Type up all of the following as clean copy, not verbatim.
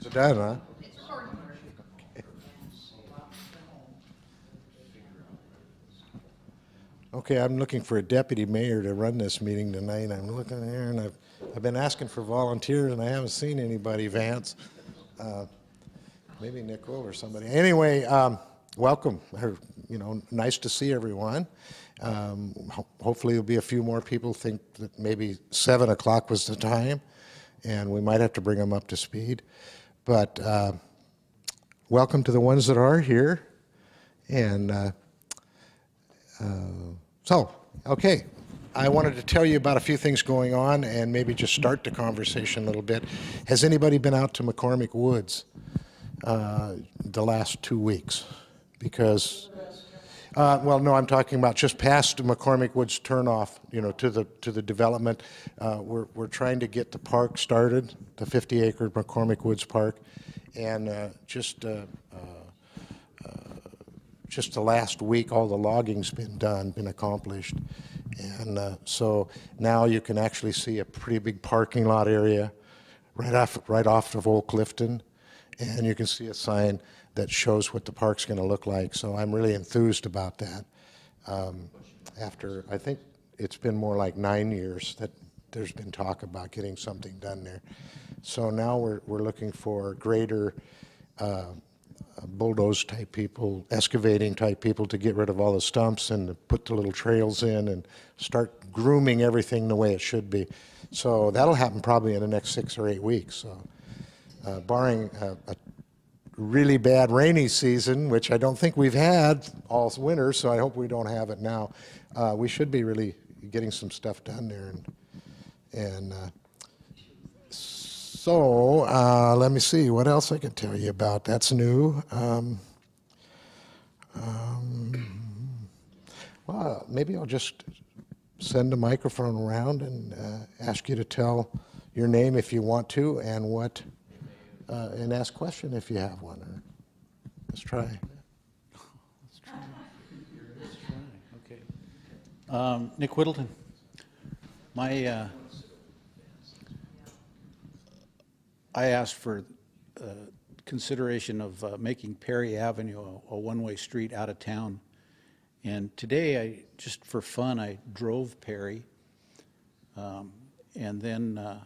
Is it done, huh? Okay, I'm looking for a deputy mayor to run this meeting tonight. I'm looking here, and I've been asking for volunteers, and I haven't seen anybody, Vance. Maybe Nicole or somebody. Anyway, welcome. Nice to see everyone. Hopefully there'll be a few more people think that maybe 7 o'clock was the time, and we might have to bring them up to speed. But welcome to the ones that are here. And okay, I wanted to tell you about a few things going on and maybe just start the conversation a little bit. Has anybody been out to McCormick Woods the last 2 weeks? Because, well, no, I'm talking about just past McCormick Woods turnoff, to the development. We're trying to get the park started, the 50-acre McCormick Woods Park, and just the last week, all the logging's been accomplished. And so now you can actually see a pretty big parking lot area right off of Old Clifton. And you can see a sign that shows what the park's going to look like. So I'm really enthused about that. After, I think it's been more like 9 years that there's been talk about getting something done there. So now we're looking for greater bulldoze type people, excavating type people to get rid of all the stumps and to put the little trails in and start grooming everything the way it should be. So that'll happen probably in the next 6 or 8 weeks. So barring a really bad rainy season, which I don't think we've had all winter, so I hope we don't have it now, we should be really getting some stuff done there. So let me see what else I can tell you about. That's new. Well, maybe I'll just send the microphone around and ask you to tell your name if you want to, and and ask a question if you have one. Let's try. Let's try. Okay. Nick Whittleton. I asked for consideration of making Perry Avenue a one-way street out of town. And today, just for fun, I drove Perry. And then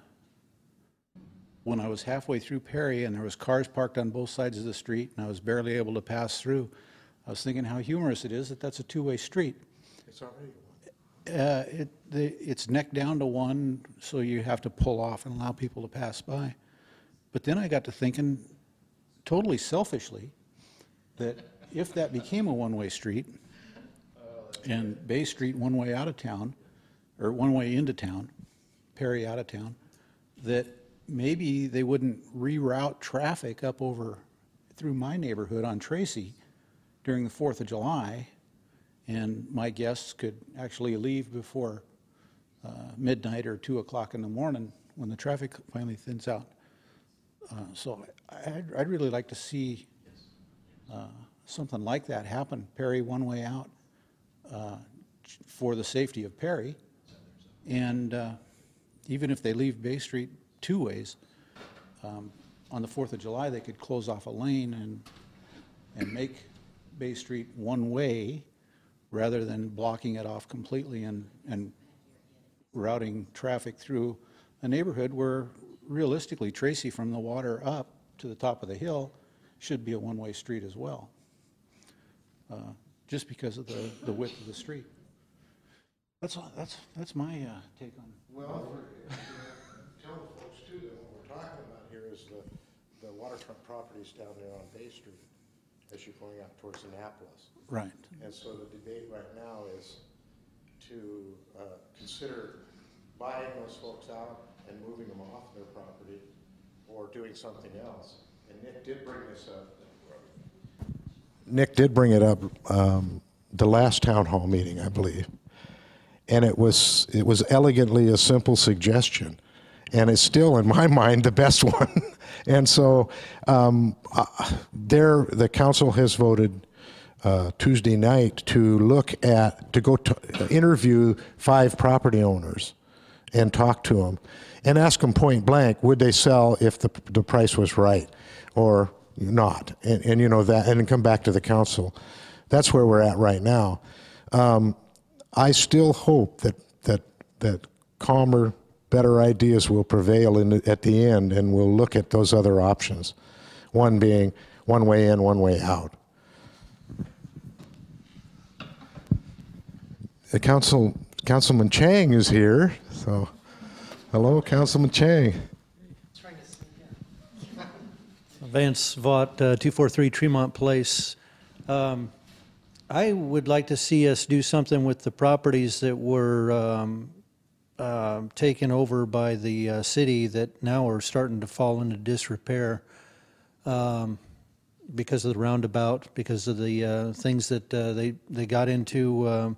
when I was halfway through Perry and there was cars parked on both sides of the street and I was barely able to pass through, I was thinking how humorous it is that that's a two-way street. It's already one. It's neck down to one, so you have to pull off and allow people to pass by. But then I got to thinking, totally selfishly, that if that became a one-way street, and Bay Street one way out of town, or one way into town, Perry out of town, that maybe they wouldn't reroute traffic up over through my neighborhood on Tracy during the 4th of July, and my guests could actually leave before midnight or 2 o'clock in the morning when the traffic finally thins out. So I'd really like to see something like that happen, Perry one way out, for the safety of Perry. And even if they leave Bay Street 2 ways, on the 4th of July they could close off a lane and make Bay Street one way rather than blocking it off completely and routing traffic through a neighborhood where realistically, Tracy from the water up to the top of the hill should be a one-way street as well, just because of the width of the street. That's my take on it. Well, tell the folks too that what we're talking about here is the waterfront properties down there on Bay Street as you're going out towards Annapolis. Right. And so the debate right now is to consider buying those folks out and moving them off their property, or doing something else. And Nick did bring this up. Nick did bring it up the last town hall meeting, I believe, and it was elegantly a simple suggestion, and it's still in my mind the best one. And so the council has voted Tuesday night to interview 5 property owners and talk to them. and ask them point blank, would they sell if the price was right or not? And you know that, and then come back to the council. That's where we're at right now. I still hope that calmer, better ideas will prevail at the end, and we'll look at those other options. One being one way in, one way out. Councilman Chang is here, so hello, Councilman Chang. Vance Vaught, 243 Tremont Place. I would like to see us do something with the properties that were taken over by the city that now are starting to fall into disrepair because of the roundabout, because of the things that they got into.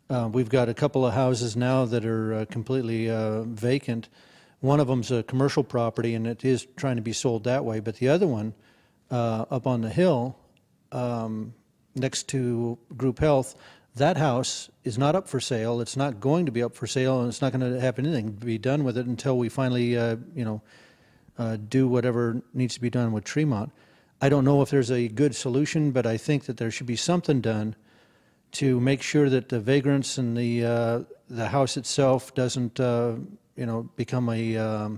We've got a couple of houses now that are completely vacant. One of them's a commercial property, and it is trying to be sold that way. But the other one, up on the hill, next to Group Health, that house is not up for sale. It's not going to be up for sale, and it's not going to have anything to be done with it until we finally, do whatever needs to be done with Tremont. I don't know if there's a good solution, but I think that there should be something done to make sure that the vagrants and the house itself doesn't, become a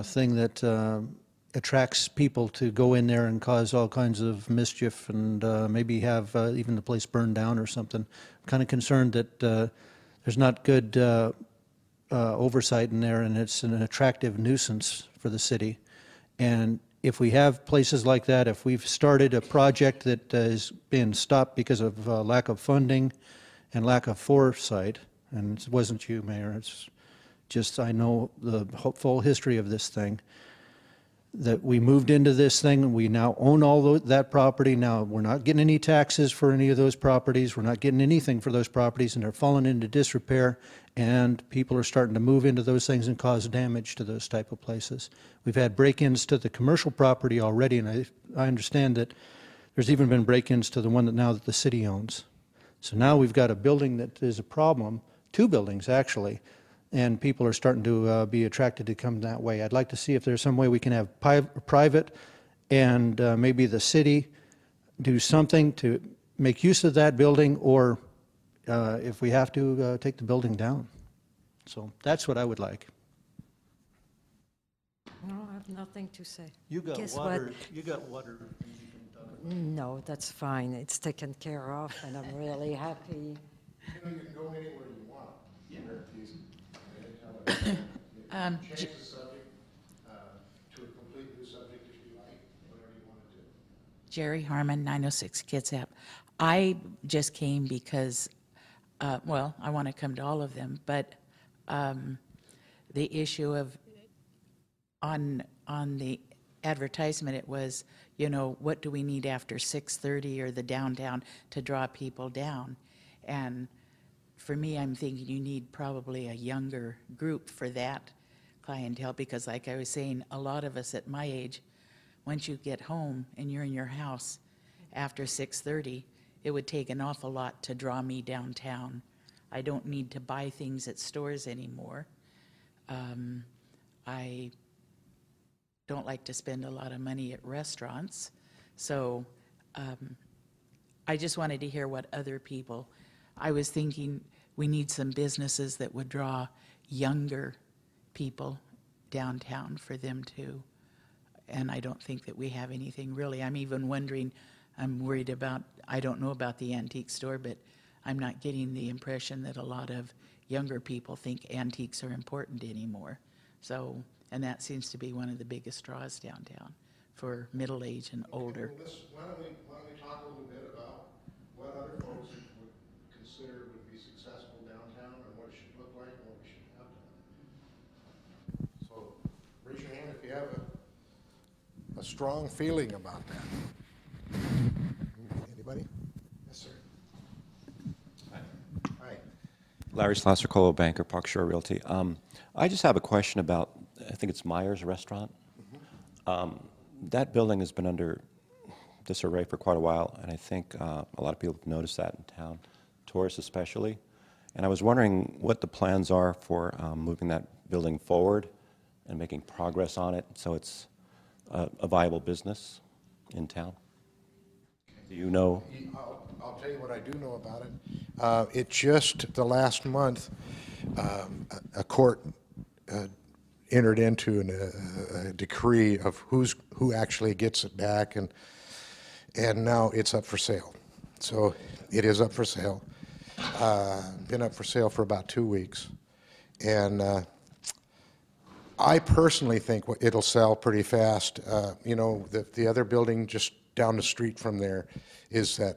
thing that attracts people to go in there and cause all kinds of mischief and maybe have even the place burned down or something. I'm kind of concerned that there's not good oversight in there, and it's an attractive nuisance for the city. And if we have places like that, if we've started a project that is being stopped because of lack of funding and lack of foresight, and it wasn't you, Mayor, it's just I know the full history of this thing, that we moved into this thing and we now own all that property. Now we're not getting any taxes for any of those properties. We're not getting anything for those properties, and they're falling into disrepair, and people are starting to move into those things and cause damage to those type of places. We've had break-ins to the commercial property already, and I understand that there's even been break-ins to the one that now that the city owns. So now we've got a building that is a problem, two buildings actually, and people are starting to be attracted to come that way. I'd like to see if there's some way we can have private and maybe the city do something to make use of that building, or if we have to, take the building down. So that's what I would like. No, I have nothing to say. You got Guess water. what? You got water. No, that's fine. It's taken care of, and I'm really happy. You can go anywhere you want. Yeah. Change the subject to a complete new subject if you like, whatever you want to do. Jerry Harmon, 906 Kitsap. I just came because, I want to come to all of them, but the issue of, on the advertisement, it was, what do we need after 6:30 or the downtown to draw people down? And for me, I'm thinking you need probably a younger group for that clientele, because like I was saying, a lot of us at my age, once you get home and you're in your house after 6:30, it would take an awful lot to draw me downtown. I don't need to buy things at stores anymore. I don't like to spend a lot of money at restaurants. So I just wanted to hear what other people, I was thinking we need some businesses that would draw younger people downtown for them to, and I don't think that we have anything really. I'm even wondering, I'm worried about, I don't know about the antique store, but I'm not getting the impression that a lot of younger people think antiques are important anymore. So, and that seems to be one of the biggest draws downtown for middle age and older. Well, why don't we talk a little bit about what other folks would consider would be successful downtown, and what it should look like, and what we should have done. So raise your hand if you have a strong feeling about that. Anybody? Yes, sir. Hi. Larry Slosser-Colo, banker, Park Shore Realty. I just have a question about, I think it's Myers Restaurant. That building has been under disarray for quite a while, and I think a lot of people have noticed that in town, tourists especially. And I was wondering what the plans are for moving that building forward and making progress on it so it's a viable business in town? Do you know? I'll tell you what I do know about it. It just, the last month, a court entered into a decree of who actually gets it back, and now it's up for sale. So it is up for sale. Been up for sale for about 2 weeks, and I personally think it'll sell pretty fast. You know, the other building just down the street from there is that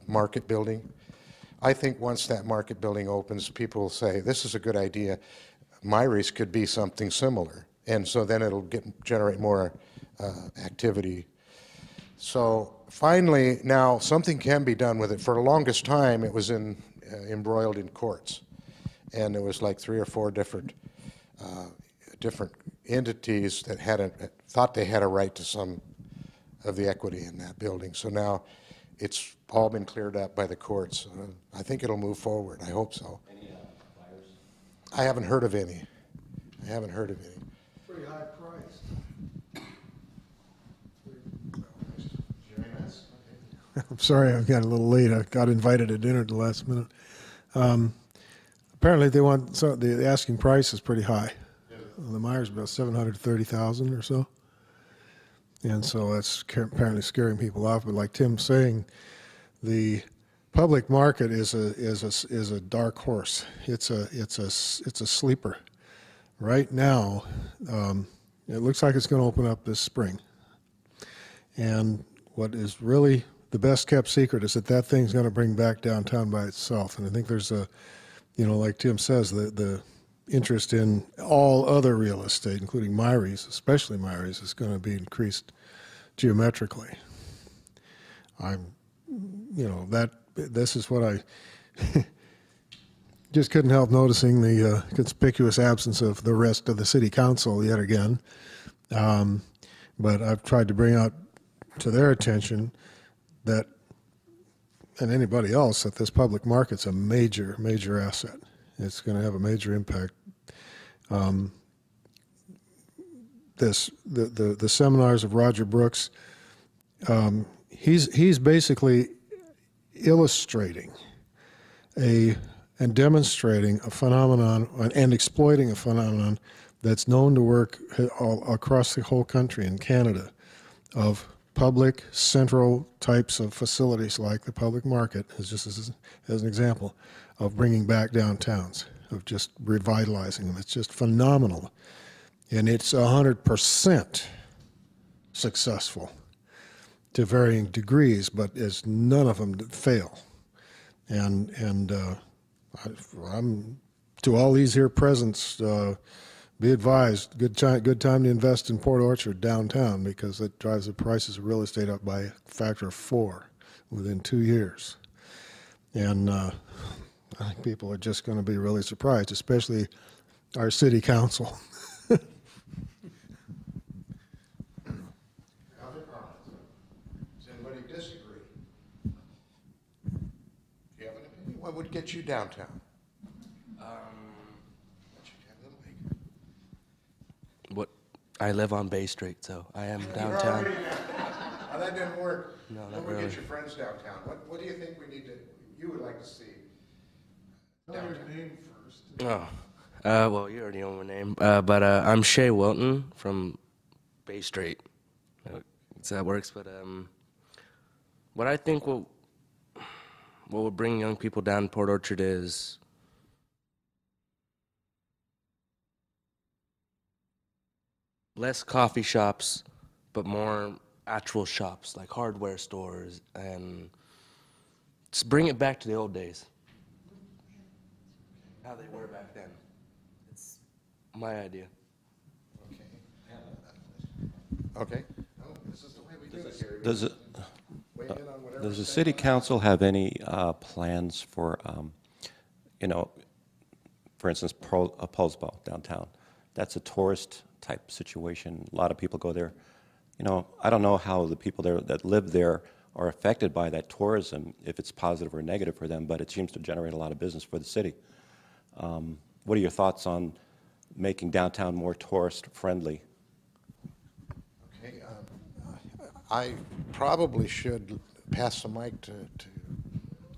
market building. I think once that market building opens, people will say, this is a good idea. Myries could be something similar. And so then it'll generate more activity. So finally, now something can be done with it. For the longest time, it was embroiled in courts. And there was like 3 or 4 different entities that thought they had a right to some of the equity in that building. So now it's all been cleared up by the courts. I think it'll move forward. I hope so. Any buyers? I haven't heard of any. Pretty high price. I'm sorry I got a little late. I got invited to dinner at the last minute. Apparently the asking price is pretty high. The Myers about $730,000 or so. And so that's apparently scaring people off. But like Tim's saying, the public market is a dark horse. It's a sleeper. Right now, it looks like it's going to open up this spring. And what is really the best kept secret is that thing's going to bring back downtown by itself. And I think there's like Tim says, the interest in all other real estate, including Myries, especially Myries, is going to be increased geometrically. This is what I just couldn't help noticing the conspicuous absence of the rest of the city council yet again. But I've tried to bring out to their attention that, and anybody else, that this public market's a major, major asset. It's going to have a major impact. The seminars of Roger Brooks, he's basically illustrating and demonstrating a phenomenon and exploiting a phenomenon that's known to work all across the whole country in Canada, of public central types of facilities like the public market, as an example of bringing back downtowns, of just revitalizing them. It's just phenomenal. And it's 100% successful to varying degrees, but as none of them fail. And I'm to all these here presents, be advised, good time to invest in Port Orchard downtown, because it drives the prices of real estate up by a factor of 4 within 2 years. And I think people are just going to be really surprised, especially our city council. Other comments? Does anybody disagree? Do you have an opinion? What would get you downtown? I live on Bay Street, so I am downtown. Oh, that didn't work. No, not What would really. get your friends downtown? What do you think you would like to see? Tell your name first. Oh, well, you already know my name, but I'm Shay Wilton from Bay Street. So that works, but what I think what would bring young people down to Port Orchard is less coffee shops, but more actual shops, like hardware stores, and just bring it back to the old days, how they were back then. It's my idea. Okay. Oh, this is the way we do it here. Weigh in on whatever Does the state- city council have any plans for, for instance, Poulsbo downtown? That's a tourist type situation. A lot of people go there. I don't know how the people there that live there are affected by that tourism, if it's positive or negative for them, but it seems to generate a lot of business for the city. What are your thoughts on making downtown more tourist-friendly? Okay, I probably should pass the mic to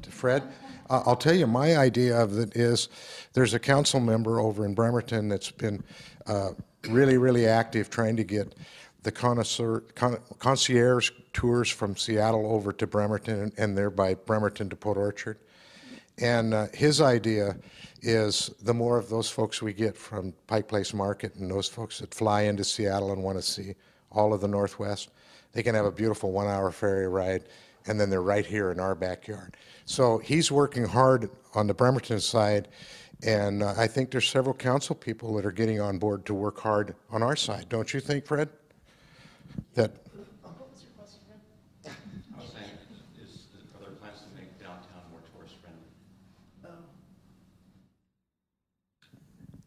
Fred. I'll tell you, my idea of it is there's a council member over in Bremerton that's been really, really active trying to get the concierge tours from Seattle over to Bremerton and thereby Bremerton to Port Orchard. And his idea is the more of those folks we get from Pike Place Market and those folks that fly into Seattle and want to see all of the Northwest, they can have a beautiful 1-hour ferry ride, and then they're right here in our backyard. So he's working hard on the Bremerton side, and I think there's several council people that are getting on board to work hard on our side. Don't you think, Fred? That I was saying, are there plans to make downtown more tourist-friendly?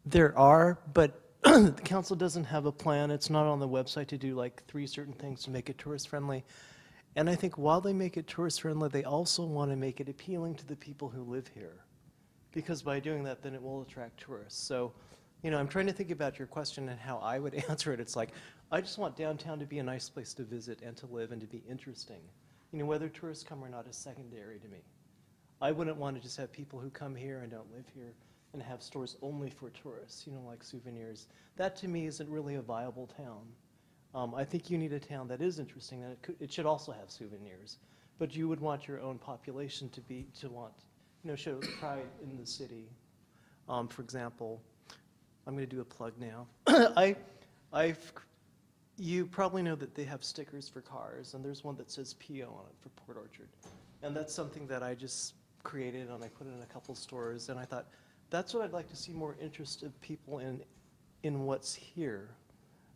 There are, but the council doesn't have a plan. It's not on the website to do like 3 certain things to make it tourist friendly. And I think while they make it tourist friendly, they also want to make it appealing to the people who live here. Because by doing that, then it will attract tourists. So, you know, I'm trying to think about your question and how I would answer it. It's like, I just want downtown to be a nice place to visit and to live and to be interesting. You know, whether tourists come or not is secondary to me. I wouldn't want to just have people who come here and don't live here and have stores only for tourists, you know, like souvenirs. That to me isn't really a viable town. I think you need a town that is interesting, and it should also have souvenirs. But you would want your own population to want, you know, show pride in the city. For example, I'm going to do a plug now. You probably know that they have stickers for cars, and there's one that says PO on it for Port Orchard. And that's something that I just created, and I put it in a couple stores, and I thought, that's what I'd like to see more interest of people in what's here.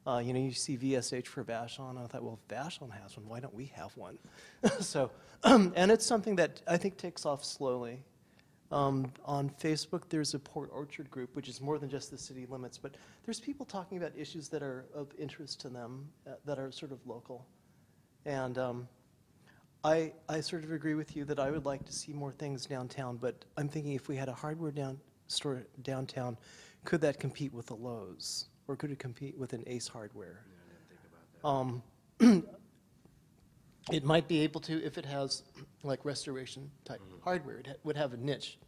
You know, you see VSH for Vashon, and I thought, well, if Vashon has one, why don't we have one? So, and it's something that I think takes off slowly. On Facebook, there's a Port Orchard group, which is more than just the city limits, but there's people talking about issues that are of interest to them, that are sort of local. And I sort of agree with you that I would like to see more things downtown, but I'm thinking if we had a hardware store downtown, could that compete with a Lowe's? Or could it compete with an Ace Hardware? Yeah, I didn't think about that. It might be able to if it has like restoration type hardware. It would have a niche.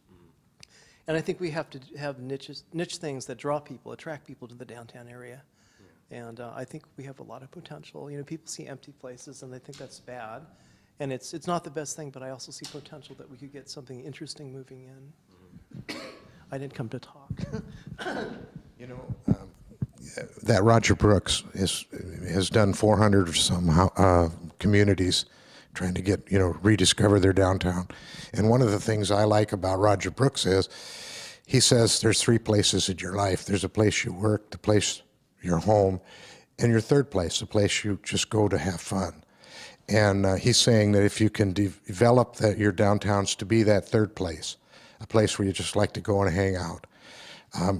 And I think we have to have niche things that draw people, attract people to the downtown area. And I think we have a lot of potential. You know, people see empty places and they think that's bad. And it's not the best thing, but I also see potential that we could get something interesting moving in. I didn't come to talk. you know, that Roger Brooks has done 400 or some communities trying to get, you know, rediscover their downtown. And one of the things I like about Roger Brooks is he says there's 3 places in your life. There's a place you work, the place your home, and your third place, the place you just go to have fun. And he's saying that if you can develop your downtowns to be that third place, a place where you just like to go and hang out,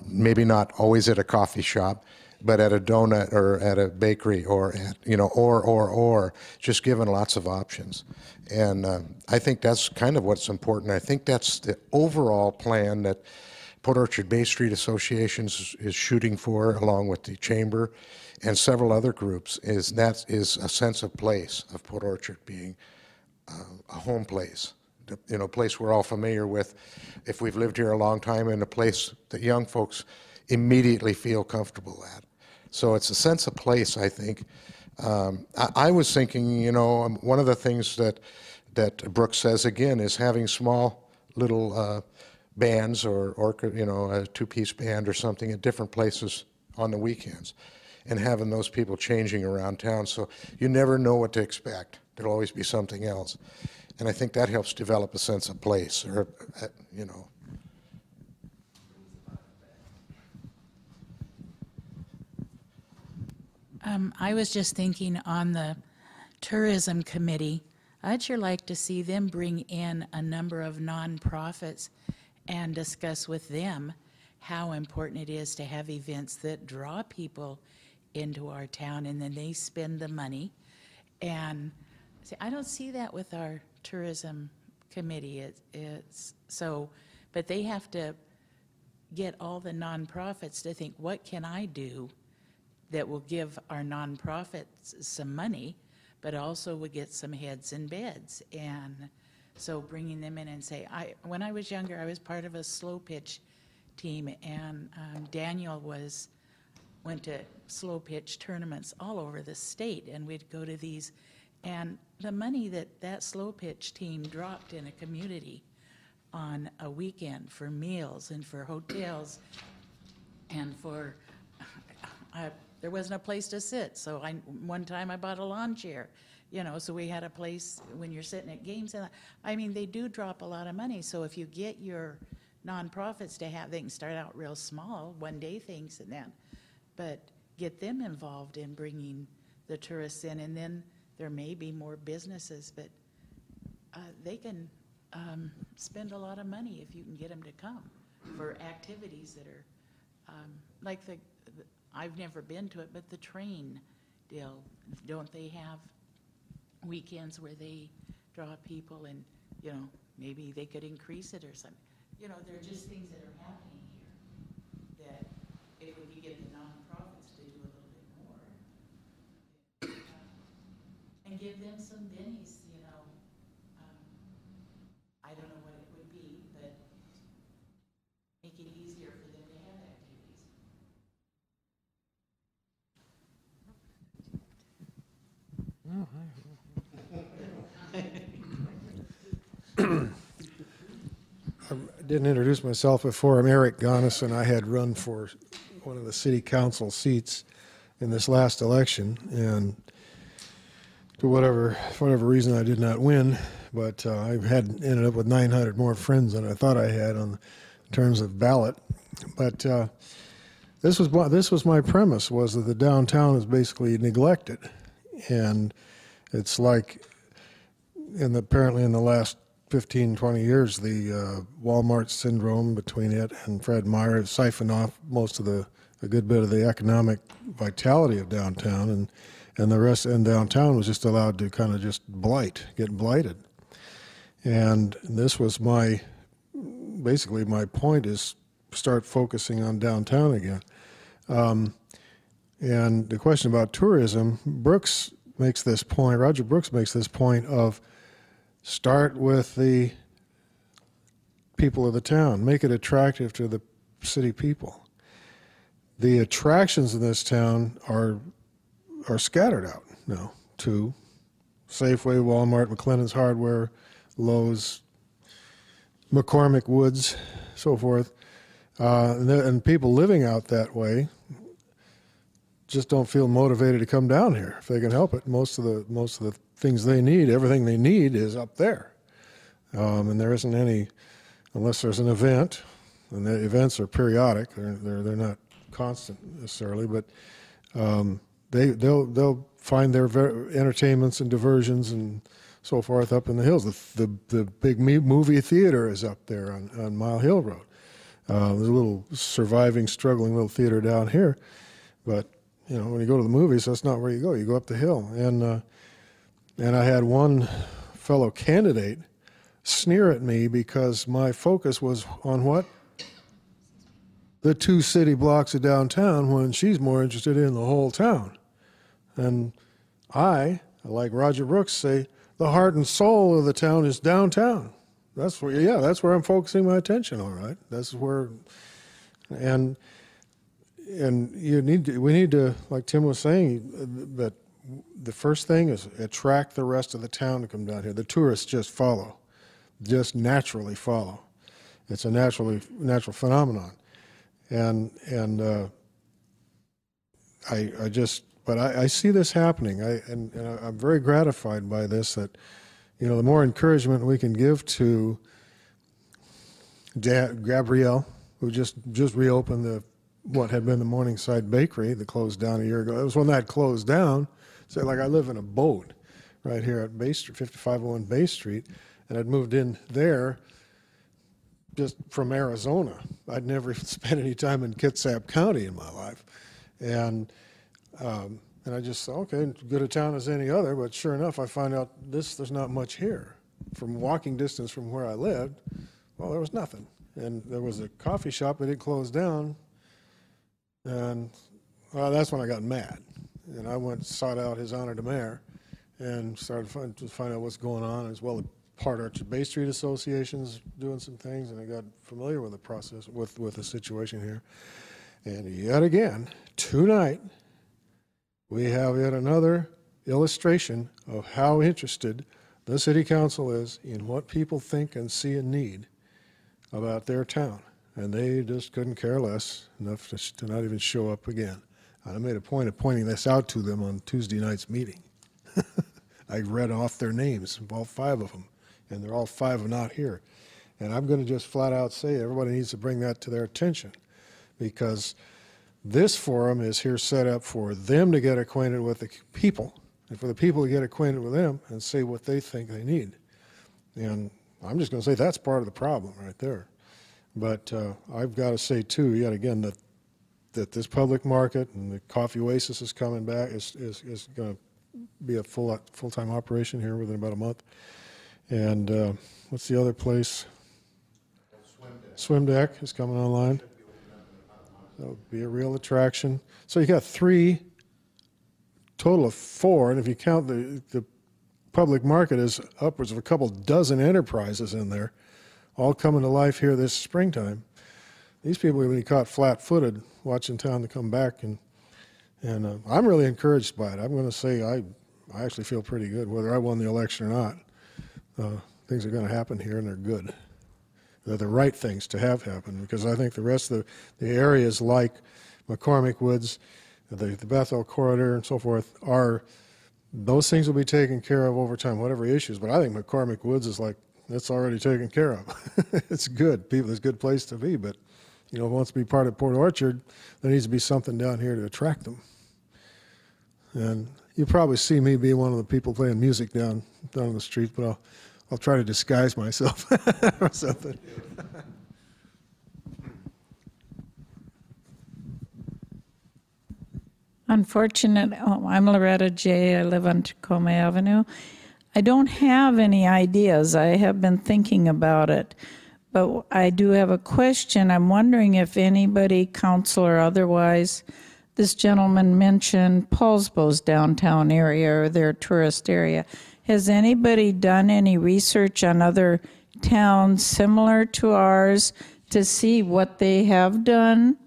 maybe not always at a coffee shop, but at a donut or at a bakery or at, you know, or, just given lots of options. And I think that's kind of what's important. I think that's the overall plan that Port Orchard Bay Street Association is shooting for, along with the Chamber and several other groups, is a sense of place, of Port Orchard being a home place. You know, a place we're all familiar with if we've lived here a long time, and a place that young folks immediately feel comfortable at. So it's a sense of place, I think. I was thinking, you know, one of the things that Brooks says, again, is having small little bands or you know, a 2-piece band or something at different places on the weekends, and having those people changing around town, so you never know what to expect. There'll always be something else. And I think that helps develop a sense of place, or, you know. I was just thinking on the tourism committee, I'd sure like to see them bring in a number of nonprofits and discuss with them how important it is to have events that draw people into our town, and then they spend the money. And see, I don't see that with our tourism committee. It's so, but they have to get all the nonprofits to think, what can I do that will give our nonprofits some money, but also would get some heads in beds? And so bringing them in and say, when I was younger, I was part of a slow pitch team, and Daniel went to slow pitch tournaments all over the state, and we'd go to these, and the money that slow pitch team dropped in a community on a weekend for meals and for hotels and for, there wasn't a place to sit, so one time I bought a lawn chair, you know, so we had a place when you're sitting at games, and I mean, they do drop a lot of money, so if you get your nonprofits to have, they can start out real small, one-day things and that, but get them involved in bringing the tourists in, and then there may be more businesses, but they can spend a lot of money if you can get them to come for activities that are like I've never been to it, but the train deal, don't they have weekends where they draw people, and you know, maybe they could increase it or something. You know, there are just things that are happening here that if we could get the nonprofits to do a little bit more and give them some bennies, you know. I don't know what it would be, but make it easier for them to have activities. I didn't introduce myself before. I'm Eric Gonneson. I had run for one of the city council seats in this last election, and for whatever reason I did not win, but I had ended up with 900 more friends than I thought I had in terms of ballot. But this was my premise, was that the downtown is basically neglected, and it's like apparently in the last 15, 20 years, the Walmart syndrome between it and Fred Meyer has siphoned off most of a good bit of the economic vitality of downtown, and the rest in downtown was just allowed to kind of just get blighted. And this was basically my point, is start focusing on downtown again. And the question about tourism, Roger Brooks makes this point of start with the people of the town, make it attractive to the city people. The attractions in this town are scattered out now to Safeway, Walmart, McLennan's Hardware, Lowe's, McCormick Woods, so forth. And people living out that way just don't feel motivated to come down here if they can help it. Most of the things they need, everything they need, is up there, and there isn't any, unless there's an event, and the events are periodic. They're not constant necessarily, but they'll find their entertainments and diversions and so forth up in the hills. The big movie theater is up there on Mile Hill Road. There's a little surviving, struggling little theater down here, but you know, when you go to the movies, that's not where you go. You go up the hill, and I had one fellow candidate sneer at me because my focus was on what? The 2 city blocks of downtown, when she's more interested in the whole town. And I, like Roger Brooks, say the heart and soul of the town is downtown. That's where I'm focusing my attention, all right? That's where, and we need to, like Tim was saying, that the first thing is attract the rest of the town to come down here. The tourists just naturally follow. It's a natural phenomenon, and I see this happening. And I'm very gratified by this. That, you know, the more encouragement we can give to Gabrielle, who just reopened what had been the Morningside Bakery that closed down a year ago. It was when that closed down. So, like, I live in a boat right here at Bay Street, 5501 Bay Street, and I'd moved in there just from Arizona. I'd never spent any time in Kitsap County in my life. And I just thought, okay, good a town as any other, but sure enough, I find out there's not much here. From walking distance from where I lived, well, there was nothing. and there was a coffee shop that had closed down, and well, that's when I got mad. And I went and sought out His Honor the Mayor and started to find out what's going on, as well as Port Orchard Bay Street Association's doing some things, and I got familiar with the process, with the situation here. And yet again, tonight, we have yet another illustration of how interested the city council is in what people think and see and need about their town. And they just couldn't care less enough to not even show up again. And I made a point of pointing this out to them on Tuesday night's meeting. I read off their names, all 5 of them, and they're all 5 not here. And I'm going to just flat out say everybody needs to bring that to their attention, because this forum is here set up for them to get acquainted with the people, and for the people to get acquainted with them and say what they think they need. And I'm just going to say that's part of the problem right there. But I've got to say, too, yet again, that this public market and the Coffee Oasis is coming back, is going to be a full-time operation here within about a month. And what's the other place? Swim Deck is coming online. That'll be a real attraction. So you got 3, total of 4, and if you count the public market, is upwards of a couple dozen enterprises in there, all coming to life here this springtime. These people are going to be caught flat-footed watching town to come back, and I'm really encouraged by it. I'm going to say I actually feel pretty good, whether I won the election or not. Things are going to happen here, and they're good. They're the right things to have happen, because I think the rest of the areas like McCormick Woods, the Bethel Corridor, and so forth, those things will be taken care of over time, whatever issues. But I think McCormick Woods is like, it's already taken care of. It's good. It's a good place to be, but if it wants to be part of Port Orchard, there needs to be something down here to attract them. And you probably see me be one of the people playing music down the street, but I'll try to disguise myself or something. I'm Loretta J. I live on Tacoma Avenue. I don't have any ideas. I have been thinking about it, but I do have a question. I'm wondering if anybody, council or otherwise, this gentleman mentioned Paulsbo's downtown area or their tourist area. Has anybody done any research on other towns similar to ours to see what they have done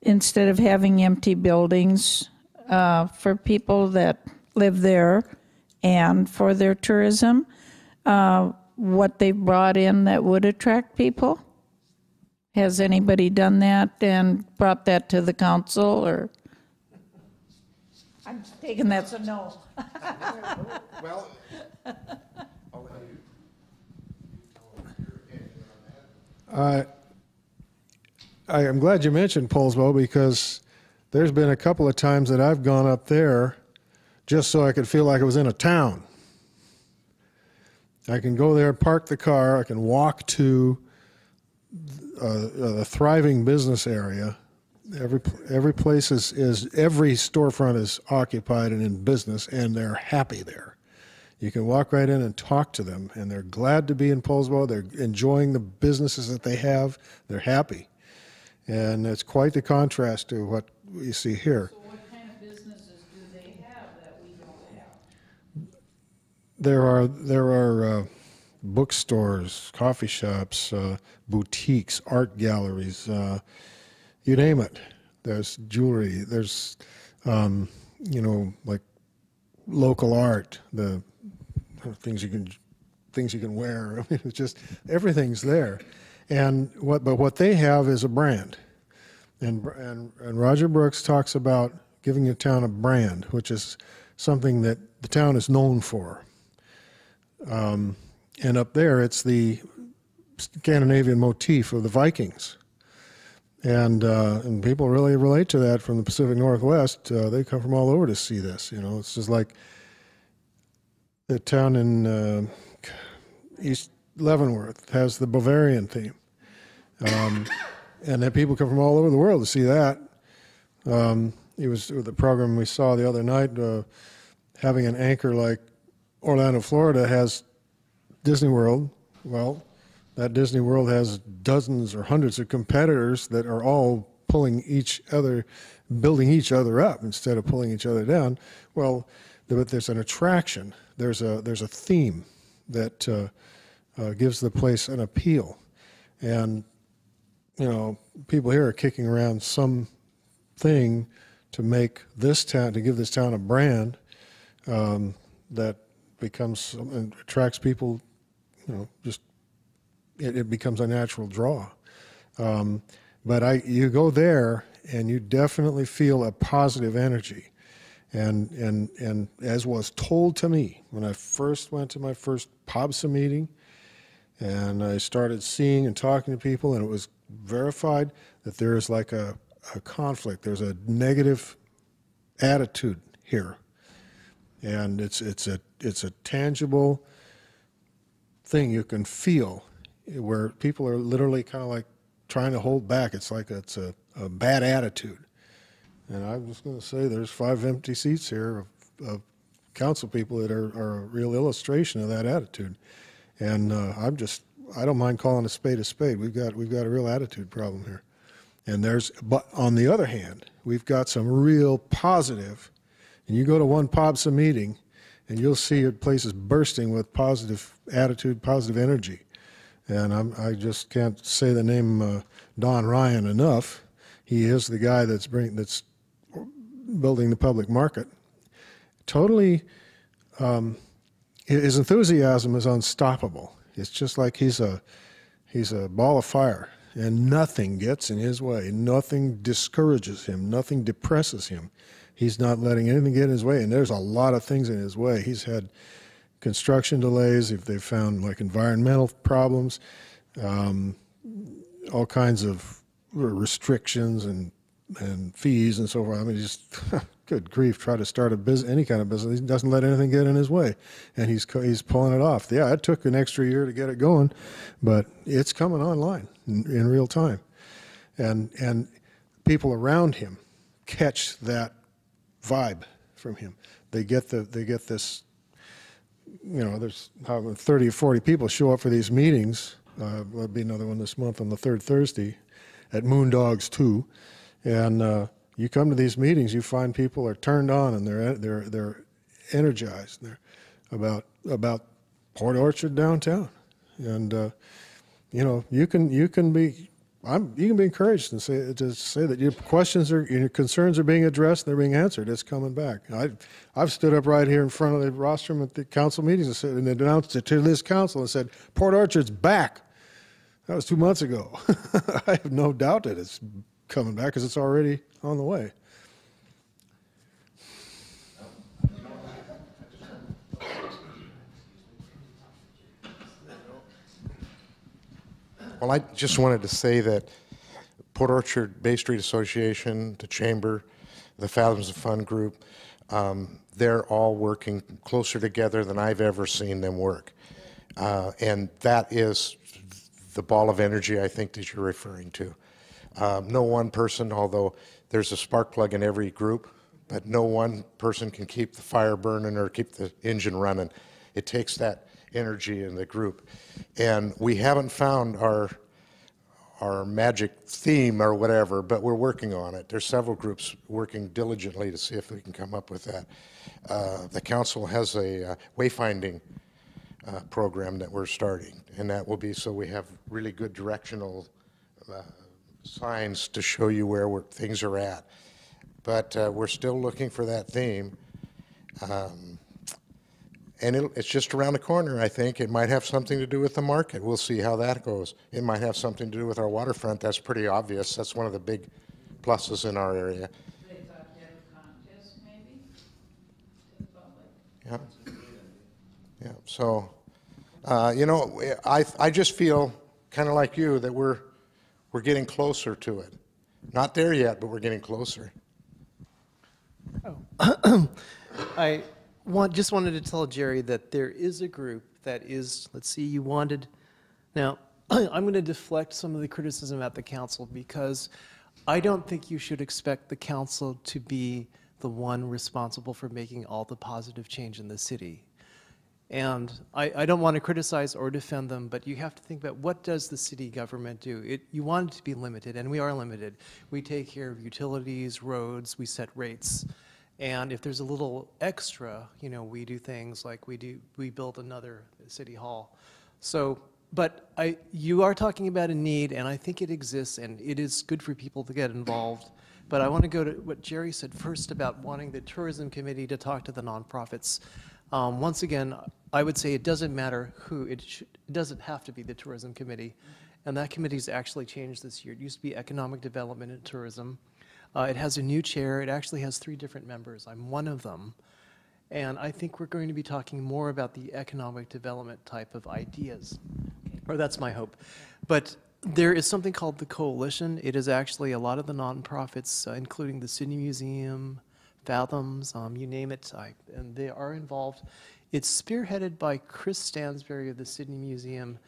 instead of having empty buildings for people that live there and for their tourism? What they brought in that would attract people? Has anybody done that and brought that to the council, or? I'm taking that's a no. Well, I am glad you mentioned Paulsbo, because there's been a couple of times that I've gone up there just so I could feel like I was in a town. I can go there, park the car, I can walk to the thriving business area. Every place every storefront is occupied and in business, and they're happy there. You can walk right in and talk to them, and they're glad to be in Paulsbo. They're enjoying the businesses that they have. They're happy. And it's quite the contrast to what we see here. So what kind of businesses do they have that we don't have? There are bookstores, coffee shops, boutiques, art galleries, you name it. There's jewelry. There's, like local art, the things you can wear. I mean, it's just everything's there. And what they have is a brand. And Roger Brooks talks about giving a town a brand, which is something that the town is known for. And up there, it's the Scandinavian motif of the Vikings. And people really relate to that from the Pacific Northwest. They come from all over to see this. It's just like the town in East Leavenworth has the Bavarian theme. And then people come from all over the world to see that. It was the program we saw the other night, having an anchor like Orlando, Florida has Disney World. Well, that Disney World has dozens or hundreds of competitors that are all pulling each other, building each other up instead of pulling each other down. Well, but there's an attraction. There's a theme that gives the place an appeal, and you know, people here are kicking around some thing to make this town, to give this town a brand that becomes, attracts people, you know, just, it becomes a natural draw. But you go there and you definitely feel a positive energy. And as was told to me when I first went to my first POBSA meeting, and I started seeing and talking to people, and it was verified that there is like a conflict. There's a negative attitude here, and it's a tangible thing you can feel, where people are literally kind of like trying to hold back. It's like it's a bad attitude. And I'm just going to say there's 5 empty seats here of council people that are a real illustration of that attitude. And I don't mind calling a spade a spade. We've got a real attitude problem here. And but on the other hand, we've got some real positive, and you go to one POBSA meeting and you'll see your place is bursting with positive attitude, positive energy. And I just can't say the name Don Ryan enough. He is the guy that's building the public market. Totally, his enthusiasm is unstoppable. It's just like he's a ball of fire, and nothing gets in his way. Nothing discourages him. Nothing depresses him. He's not letting anything get in his way, and there's a lot of things in his way. He's had construction delays, if they've found like environmental problems, all kinds of restrictions and fees and so forth. I mean, just good grief, try to start a business, any kind of business. He doesn't let anything get in his way, and he's pulling it off. Yeah, it took an extra year to get it going, but it's coming online in real time, and people around him catch that vibe from him. They get this. You know, there's 30 or 40 people show up for these meetings. There'll be another one this month on the third Thursday at Moondogs 2. And you come to these meetings, you find people are turned on and they're energized. They're about Port Orchard downtown. And you know, you can be encouraged and say that your questions your concerns are being addressed, they're being answered. It's coming back. I've stood up right here in front of the rostrum at the council meetings and announced it to this council and said, Port Orchard's back. That was 2 months ago. I have no doubt that it's coming back because it's already on the way. Well, I just wanted to say that Port Orchard Bay Street Association, the Chamber, the Fathoms of Fun group, they're all working closer together than I've ever seen them work. And that is the ball of energy I think that you're referring to. No one person, although there's a spark plug in every group, but no one person can keep the fire burning or keep the engine running. It takes that energy in the group. And we haven't found our magic theme or whatever, but we're working on it. There's several groups working diligently to see if we can come up with that. The council has a wayfinding program that we're starting, and that will be so we have really good directional signs to show you where things are at. But we're still looking for that theme. And it's just around the corner, I think. It might have something to do with the market. We'll see how that goes. It might have something to do with our waterfront. That's pretty obvious. That's one of the big pluses in our area. They thought you had a contest, maybe, to the public? Yeah. Yeah. So, you know, I just feel kind of like you that we're getting closer to it. Not there yet, but we're getting closer. Oh. Just wanted to tell Jerry that there is a group that is, let's see, you wanted, now, I'm going to deflect some of the criticism at the council because I don't think you should expect the council to be the one responsible for making all the positive change in the city. And I don't want to criticize or defend them, but you have to think about what does the city government do? You want it to be limited, and we are limited. We take care of utilities, roads, we set rates. And if there's a little extra, you know, we do things like we build another city hall. So, but you are talking about a need, and I think it exists, and it is good for people to get involved. But I want to go to what Jerry said first about wanting the tourism committee to talk to the nonprofits. Once again, I would say it doesn't matter who, it doesn't have to be the tourism committee. And that committee's actually changed this year. It used to be economic development and tourism. It has a new chair. It actually has 3 different members. I'm one of them. And I think we're going to be talking more about the economic development type of ideas, or that's my hope. But there is something called the Coalition. It is actually a lot of the nonprofits, including the Sydney Museum, Fathoms, you name it, and they are involved. It's spearheaded by Chris Stansberry of the Sydney Museum,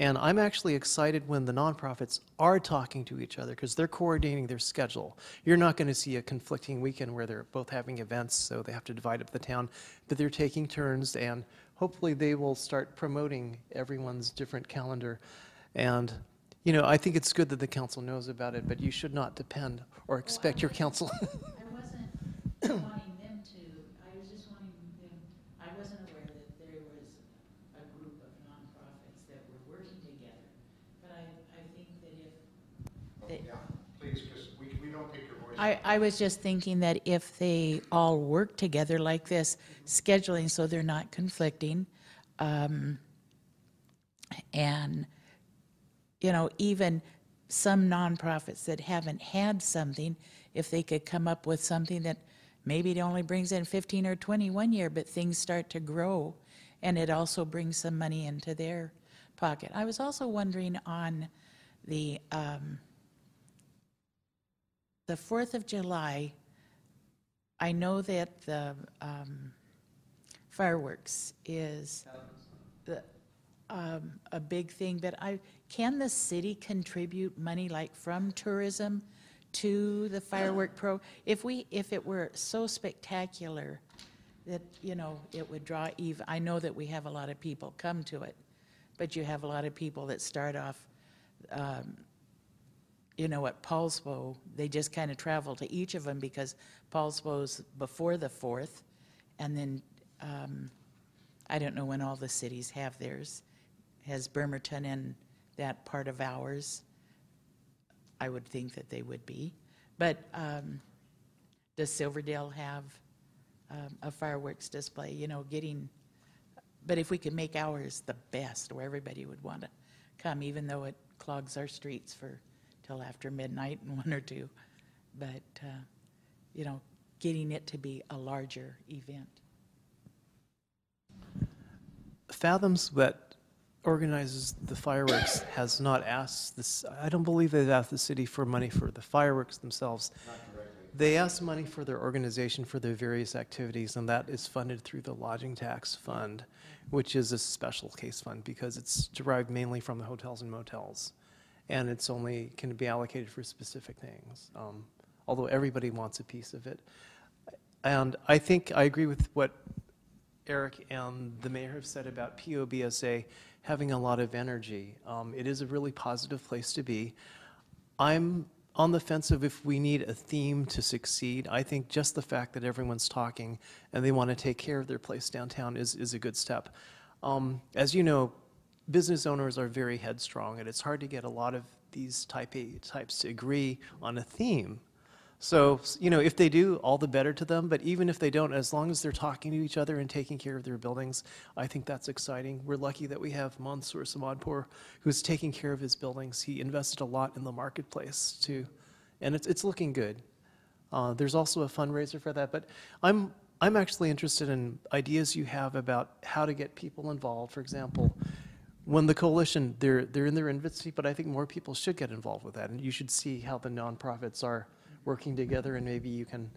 and I'm actually excited when the nonprofits are talking to each other because they're coordinating their schedule. You're not going to see a conflicting weekend where they're both having events, so they have to divide up the town, but they're taking turns, and hopefully they will start promoting everyone's different calendar. And you know, I think it's good that the council knows about it, but you should not depend or expect your council. Wanting them to, I was just wanting them, I wasn't aware that there was a group of nonprofits that were working together, but I think that if. Yeah, please, because we don't pick your voice. I was just thinking that if they all work together like this, scheduling so they're not conflicting, and, you know, even some nonprofits that haven't had something, if they could come up with something that maybe it only brings in 15 or 20 one year, but things start to grow, and it also brings some money into their pocket. I was also wondering on the 4th of July, I know that the fireworks is a big thing, but can the city contribute money like from tourism to the firework if it were so spectacular that, you know, it would draw I know that we have a lot of people come to it, but you have a lot of people that start off, you know, at Paulsbo, they just kind of travel to each of them because Paulsbo's before the 4th, and then I don't know when all the cities have theirs. Has Bremerton and that part of ours? I would think that they would be. But does Silverdale have a fireworks display? You know, but if we could make ours the best, where everybody would want to come, even though it clogs our streets till after midnight and 1 or 2. But, you know, getting it to be a larger event. Fathoms that organizes the fireworks has not asked this. I don't believe they've asked the city for money for the fireworks themselves. Not directly. They ask money for their organization for their various activities, and that is funded through the lodging tax fund, which is a special case fund because it's derived mainly from the hotels and motels, and it's only can be allocated for specific things. Although everybody wants a piece of it, and I think I agree with what Eric and the mayor have said about POBSA having a lot of energy. It is a really positive place to be. I'm on the fence of if we need a theme to succeed. I think just the fact that everyone's talking and they want to take care of their place downtown is a good step. As you know, business owners are very headstrong, and it's hard to get a lot of these types to agree on a theme. So, you know, if they do, all the better to them, but even if they don't, as long as they're talking to each other and taking care of their buildings, I think that's exciting. We're lucky that we have Mansour Samadpour, who's taking care of his buildings. He invested a lot in the marketplace, too, and it's looking good. There's also a fundraiser for that, but I'm actually interested in ideas you have about how to get people involved. For example, when the coalition, they're in their infancy, but I think more people should get involved with that, and you should see how the nonprofits are working together, and maybe you can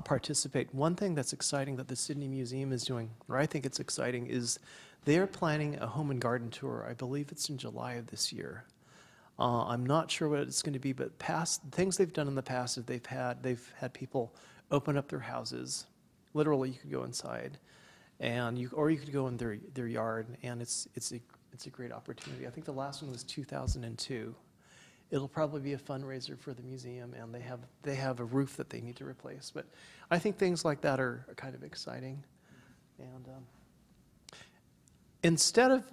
participate. One thing that's exciting that the Sydney Museum is doing, or I think it's exciting, is they're planning a home and garden tour. I believe it's in July of this year. I'm not sure what it's going to be, but things they've done in the past is they've had people open up their houses. Literally, you could go inside, and or you could go in their yard, and it's a great opportunity. I think the last one was 2002. It'll probably be a fundraiser for the museum, and they have a roof that they need to replace. But I think things like that are kind of exciting. And instead of,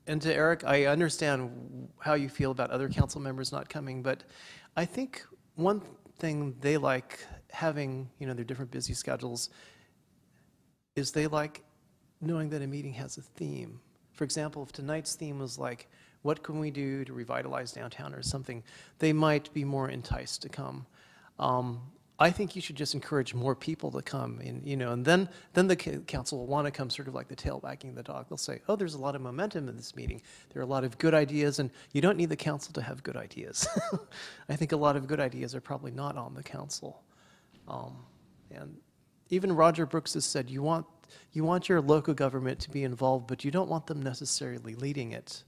and to Eric, I understand how you feel about other council members not coming, but I think one thing they like having, their different busy schedules, is they like knowing that a meeting has a theme. For example, if tonight's theme was like, what can we do to revitalize downtown or something, they might be more enticed to come. I think you should just encourage more people to come, and then the council will want to come, sort of like the tail wagging the dog. They'll say, oh, there's a lot of momentum in this meeting. There are a lot of good ideas, and you don't need the council to have good ideas. I think a lot of good ideas are probably not on the council. And even Roger Brooks has said, you want your local government to be involved, but you don't want them necessarily leading it.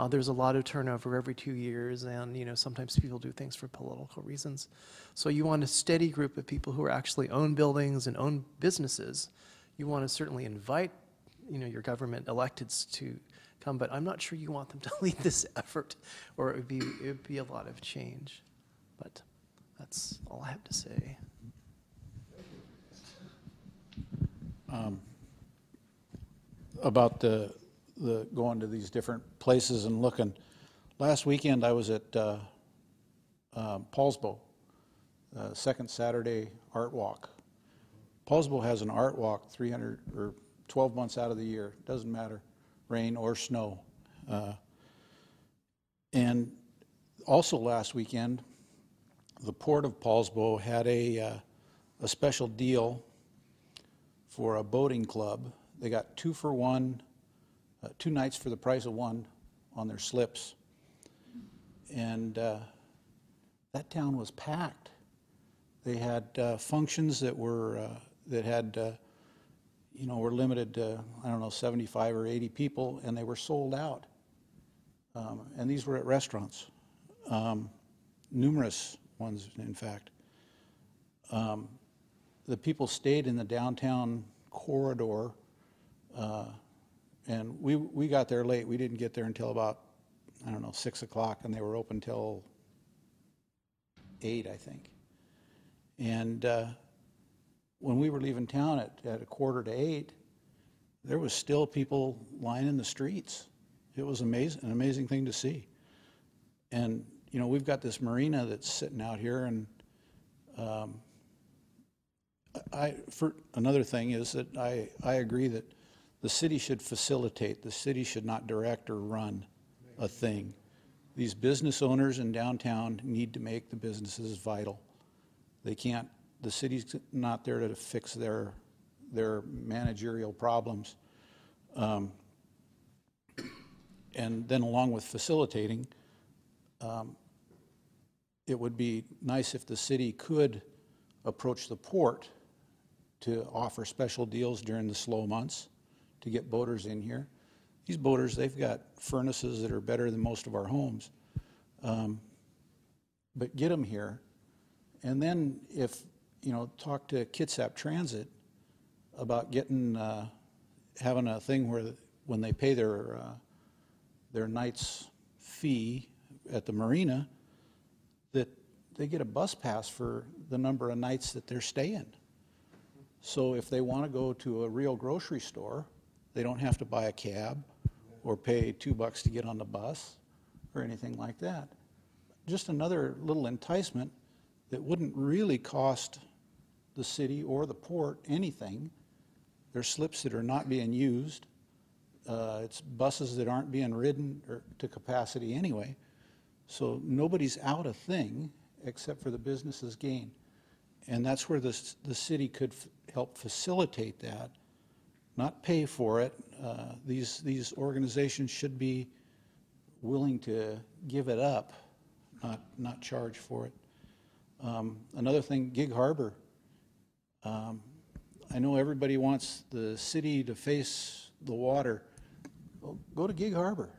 There's a lot of turnover every 2 years, and sometimes people do things for political reasons. So you want a steady group of people who actually own buildings and own businesses. You want to certainly invite your government electeds to come, but I'm not sure you want them to lead this effort, or it would be a lot of change. But that's all I have to say. About the going to these different places and looking. Last weekend I was at Paulsbo, second Saturday art walk. Paulsbo has an art walk 12 months out of the year. Doesn't matter, rain or snow. And also last weekend, the Port of Paulsbo had a special deal for a boating club. They got 2 for 1. 2 nights for the price of 1 on their slips. And that town was packed. They had functions that were were limited to, 75 or 80 people, and they were sold out. And these were at restaurants, numerous ones, in fact. The people stayed in the downtown corridor. And we got there late. We didn't get there until about, 6 o'clock, and they were open till 8, I think. And when we were leaving town at 7:45, there was still people lining the streets. It was amazing, an amazing thing to see. And, we've got this marina that's sitting out here, and for another thing is that I agree that the city should facilitate. The city should not direct or run a thing. These business owners in downtown need to make the businesses vital. They can't, the city's not there to fix their managerial problems. And then along with facilitating, it would be nice if the city could approach the port to offer special deals during the slow months to get boaters in here. These boaters, they've got furnaces that are better than most of our homes. But get them here. And then if, talk to Kitsap Transit about getting, having a thing where when they pay their night's fee at the marina, that they get a bus pass for the number of nights that they're staying. So if they want to go to a real grocery store, they don't have to buy a cab or pay $2 to get on the bus or anything like that. Just another little enticement that wouldn't really cost the city or the port anything. They're slips that are not being used. It's buses that aren't being ridden to capacity anyway. So nobody's out a thing except for the business's gain. And that's where the city could help facilitate that, not pay for it. These organizations should be willing to give it up, not charge for it. Another thing, Gig Harbor. I know everybody wants the city to face the water. Well, go to Gig Harbor.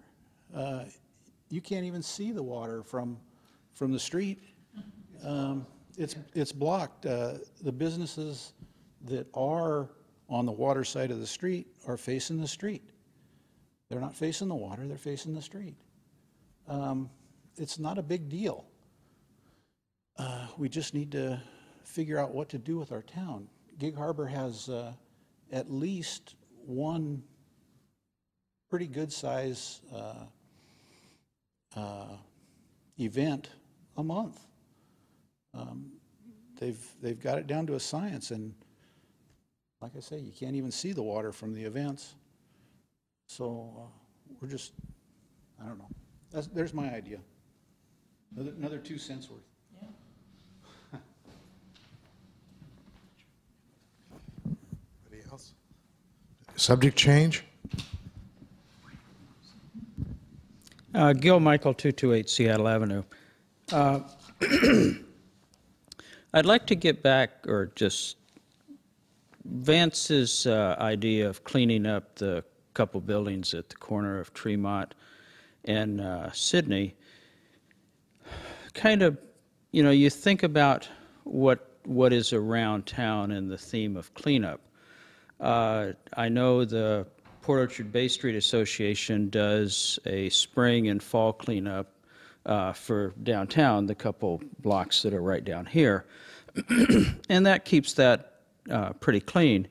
You can't even see the water from the street. It's blocked. The businesses that are on the water side of the street are facing the street. They're not facing the water, they're facing the street. It's not a big deal. We just need to figure out what to do with our town. Gig Harbor has at least one pretty good size event a month. They've got it down to a science, and like I say, you can't even see the water from the events. So we're just, I don't know. There's my idea. Another 2 cents worth. Anybody else? Subject change? Gil Michael, 228 Seattle Avenue. I'd like to get back, or just Vance's idea of cleaning up the couple buildings at the corner of Tremont and Sydney. Kind of, you know, you think about what is around town and the theme of cleanup. I know the Port Orchard Bay Street Association does a spring and fall cleanup for downtown, the couple blocks that are right down here. And that keeps that pretty clean.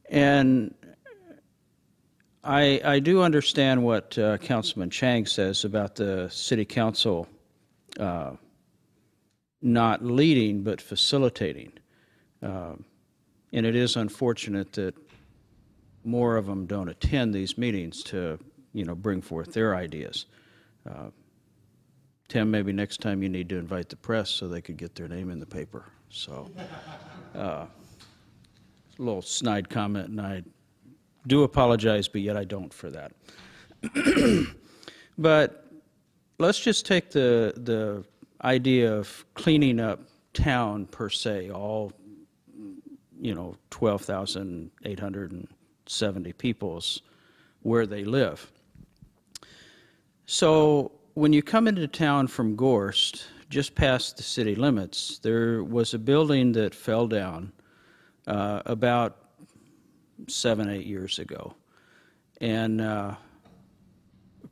And I do understand what Councilman Chang says about the city council not leading but facilitating. And it is unfortunate that more of them don't attend these meetings to, you know, bring forth their ideas. Tim, maybe next time you need to invite the press so they could get their name in the paper. So, a little snide comment, and I do apologize, but yet I don't for that. But let's just take the idea of cleaning up town per se, all, you know, 12,870 people's where they live. So when you come into town from Gorst, just past the city limits, there was a building that fell down about 7-8 years ago. And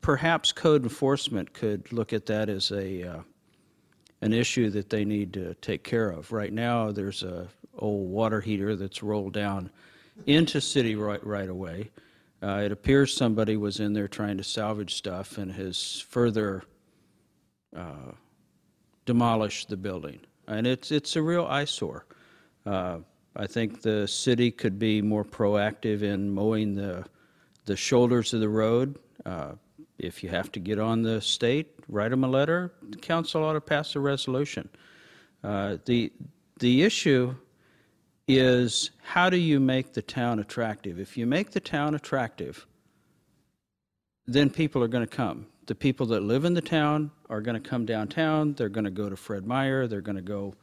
perhaps code enforcement could look at that as an issue that they need to take care of. Right now, there's a old water heater that's rolled down into city right away. It appears somebody was in there trying to salvage stuff and has further demolished the building. And it's a real eyesore. I think the city could be more proactive in mowing the shoulders of the road. If you have to get on the state, write them a letter. The council ought to pass a resolution. The issue is, how do you make the town attractive? If you make the town attractive, then people are going to come. The people that live in the town are going to come downtown. They're going to go to Fred Meyer. They're going to go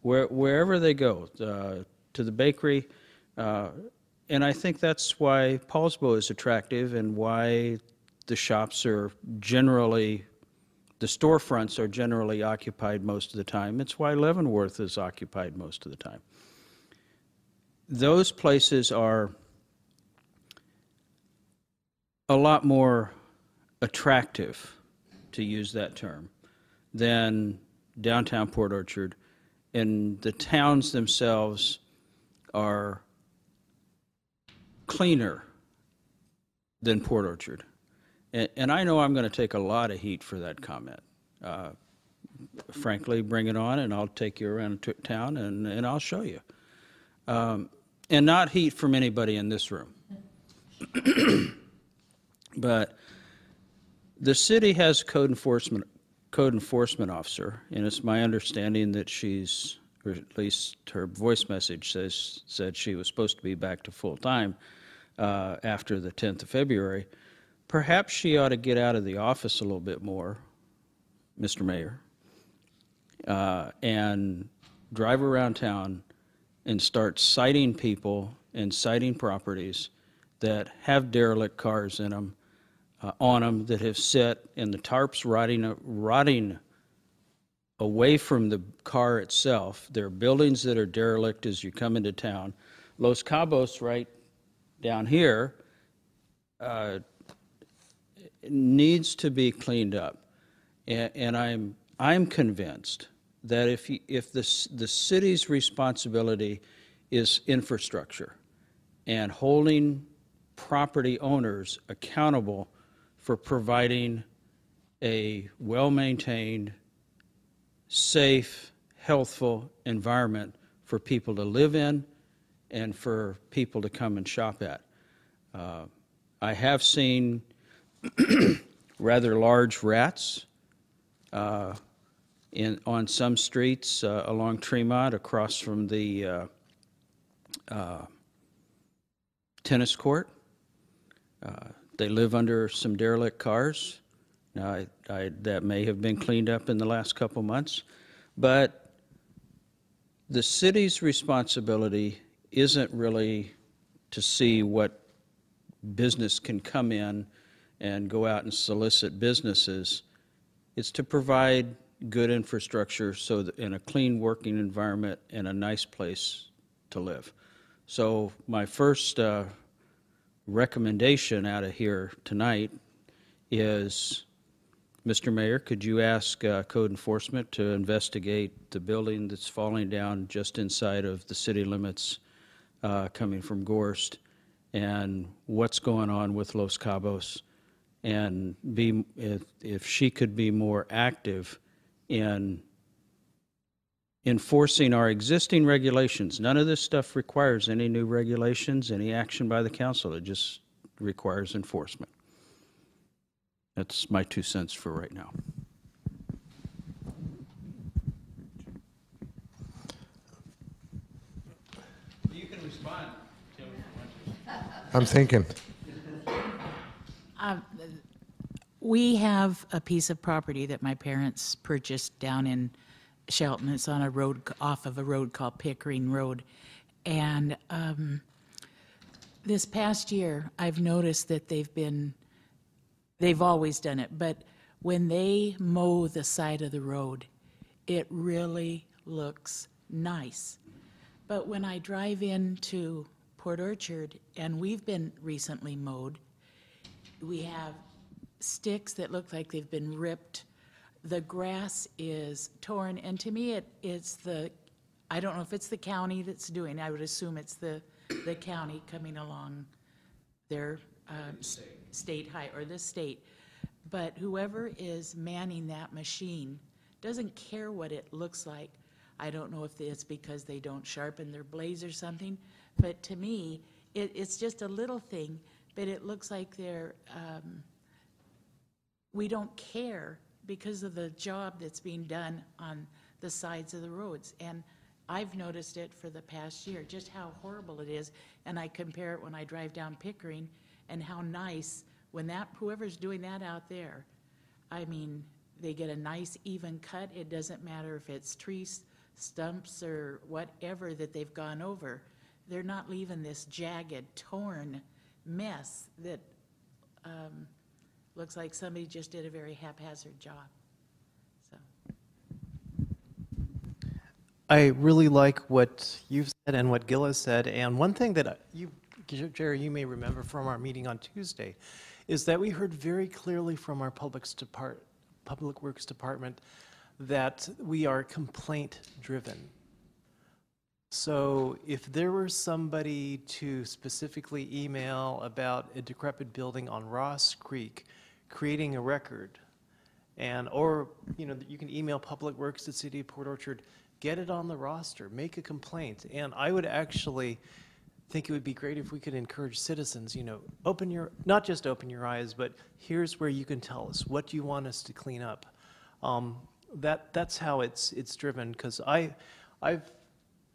wherever they go, to the bakery. And I think that's why Paulsbo is attractive, and why the shops are generally, the storefronts are generally occupied most of the time. It's why Leavenworth is occupied most of the time. Those places are a lot more attractive, to use that term, than downtown Port Orchard. And the towns themselves are cleaner than Port Orchard. And I know I'm going to take a lot of heat for that comment. Frankly, bring it on, and I'll take you around town, and I'll show you. And not heat from anybody in this room. But the city has a code enforcement officer, and it's my understanding that she's, or at least her voice message said she was supposed to be back to full time after the 10th of February. Perhaps she ought to get out of the office a little bit more, Mr. Mayor, and drive around town and start citing people and citing properties that have derelict cars in them, on them, that have sit and the tarps rotting away from the car itself. There are buildings that are derelict as you come into town. Los Cabos right down here needs to be cleaned up. And I'm convinced that if the city's responsibility is infrastructure and holding property owners accountable for providing a well-maintained, safe, healthful environment for people to live in and for people to come and shop at. I have seen rather large rats on some streets along Tremont across from the tennis court. They live under some derelict cars. Now, that may have been cleaned up in the last couple months, but the city's responsibility isn't really to see what business can come in and go out and solicit businesses. It's to provide good infrastructure so that in a clean working environment and a nice place to live. So my first recommendation out of here tonight is, Mr. Mayor, could you ask code enforcement to investigate the building that's falling down just inside of the city limits coming from Gorst, and what's going on with Los Cabos, and if she could be more active in enforcing our existing regulations. None of this stuff requires any new regulations, any action by the council. It just requires enforcement. That's my 2 cents for right now. You can respond, Tim, if you want to. I'm thinking. We have a piece of property that my parents purchased down in Shelton. It's on a road, off of a road called Pickering Road. And this past year, I've noticed that they've always done it, but when they mow the side of the road, it really looks nice. But when I drive into Port Orchard, and we've been recently mowed, we have sticks that look like they've been ripped. The grass is torn, and to me, it's I don't know if it's the county that's doing it. I would assume it's the county coming along their state high, or the state. But whoever is manning that machine doesn't care what it looks like. I don't know if it's because they don't sharpen their blades or something, but to me, it's just a little thing, but it looks like we don't care because of the job that's being done on the sides of the roads. And I've noticed it for the past year, just how horrible it is. And I compare it when I drive down Pickering and how nice, when whoever's doing that out there, I mean, they get a nice even cut. It doesn't matter if it's trees, stumps, or whatever that they've gone over. They're not leaving this jagged, torn mess that looks like somebody just did a very haphazard job. So. I really like what you've said and what Gil has said. And one thing that Jerry, you may remember from our meeting on Tuesday, is that we heard very clearly from our Public Works Department that we are complaint-driven. So if there were somebody to specifically email about a decrepit building on Ross Creek, creating a record, or you can email Public Works at City of Port Orchard, get it on the roster, make a complaint. And I would actually think it would be great if we could encourage citizens, not just open your eyes, but here's where you can tell us, what do you want us to clean up? That's how it's driven, because I've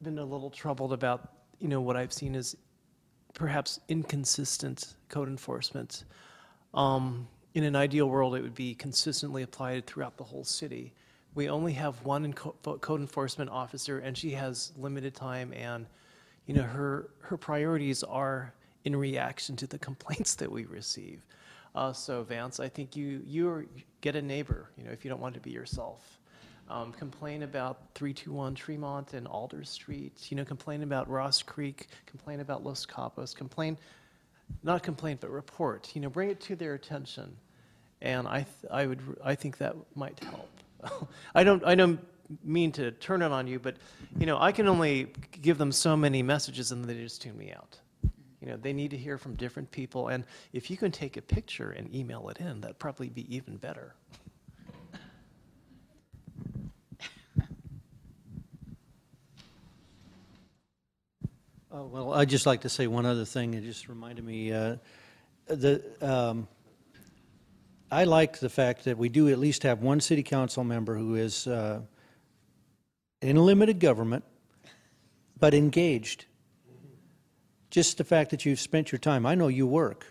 been a little troubled about, what I've seen is perhaps inconsistent code enforcement. In an ideal world, it would be consistently applied throughout the whole city. We only have one code enforcement officer, and she has limited time, and her priorities are in reaction to the complaints that we receive. So Vance, I think you get a neighbor, if you don't want to be yourself. complain about 321 Tremont and Alder Street, complain about Ross Creek, complain about Los Cabos, not complain, but report, bring it to their attention. And I think that might help. I don't mean to turn it on you, but, I can only give them so many messages and they just tune me out. They need to hear from different people, and if you can take a picture and email it in, that'd probably be even better. Well, I'd just like to say one other thing. It just reminded me, I like the fact that we do at least have one city council member who is in limited government, but engaged. Just the fact that you've spent your time. I know you work.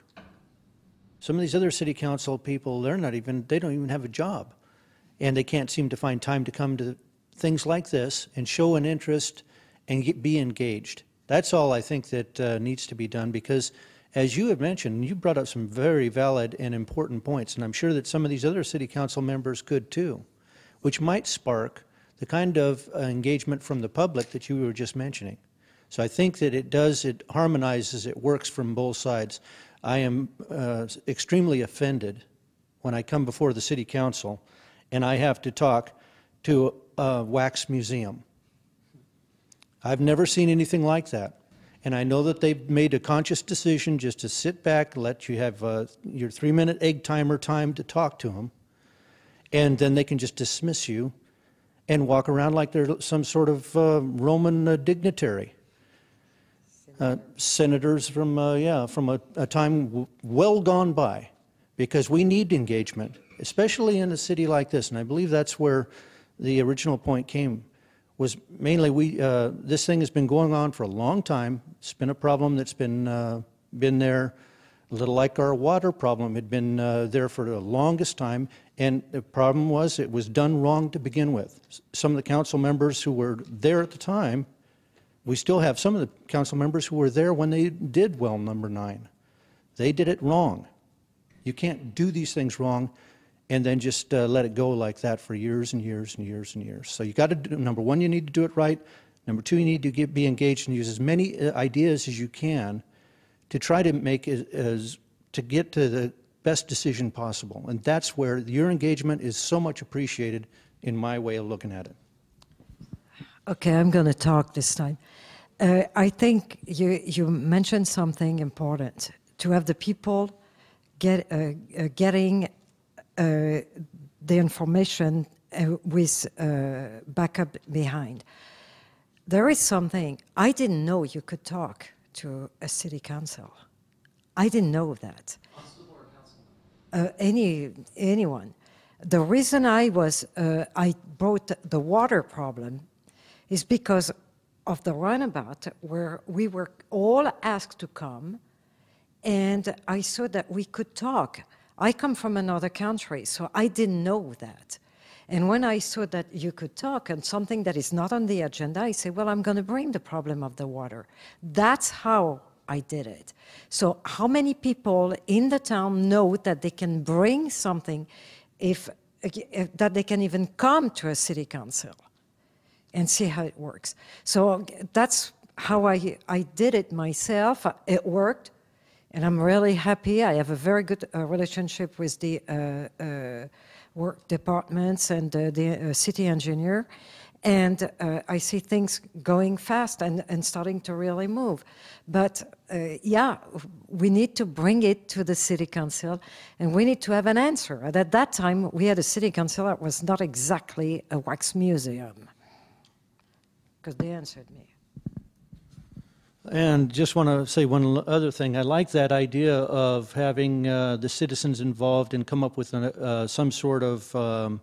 Some of these other city council people, they don't even have a job. And they can't seem to find time to come to things like this and show an interest and be engaged. That's all I think that needs to be done, because as you have mentioned, you brought up some very valid and important points, and I'm sure that some of these other city council members could too, which might spark the kind of engagement from the public that you were just mentioning. So I think that it harmonizes, it works from both sides. I am extremely offended when I come before the city council and I have to talk to a wax museum. I've never seen anything like that. And I know that they've made a conscious decision just to sit back, let you have your 3-minute egg timer time to talk to them, and then they can just dismiss you and walk around like they're some sort of Roman dignitary. Senators from a time well gone by, because we need engagement, especially in a city like this. And I believe that's where the original point came, was mainly this thing has been going on for a long time. It's been a problem that's been there, a little like our water problem had been there for the longest time. And the problem was it was done wrong to begin with. Some of the council members who were there at the time, we still have some of the council members who were there when they did well number 9. They did it wrong. You can't do these things wrong and then just let it go like that for years and years and years and years. So you got to do, number 1, you need to do it right. Number 2, you need to be engaged and use as many ideas as you can to try to make it to get to the best decision possible. And that's where your engagement is so much appreciated in my way of looking at it. Okay, I'm going to talk this time. I think you mentioned something important, to have the people getting the information with backup behind. There is something, I didn't know you could talk to a city council. I didn't know that. Anyone. The reason I brought the water problem is because of the runabout, where we were all asked to come, and I saw that we could talk. I come from another country, so I didn't know that. And when I saw that you could talk and something that is not on the agenda, I said, well, I'm going to bring the problem of the water. That's how I did it. So how many people in the town know that they can bring something, that they can even come to a city council and see how it works? So that's how I did it myself. It worked, and I'm really happy. I have a very good relationship with the work departments and the city engineer, and I see things going fast and starting to really move. But yeah, we need to bring it to the city council, and we need to have an answer. And at that time, we had a city council that was not exactly a wax museum, because they answered me. And just want to say one other thing. I like that idea of having the citizens involved and come up with some sort of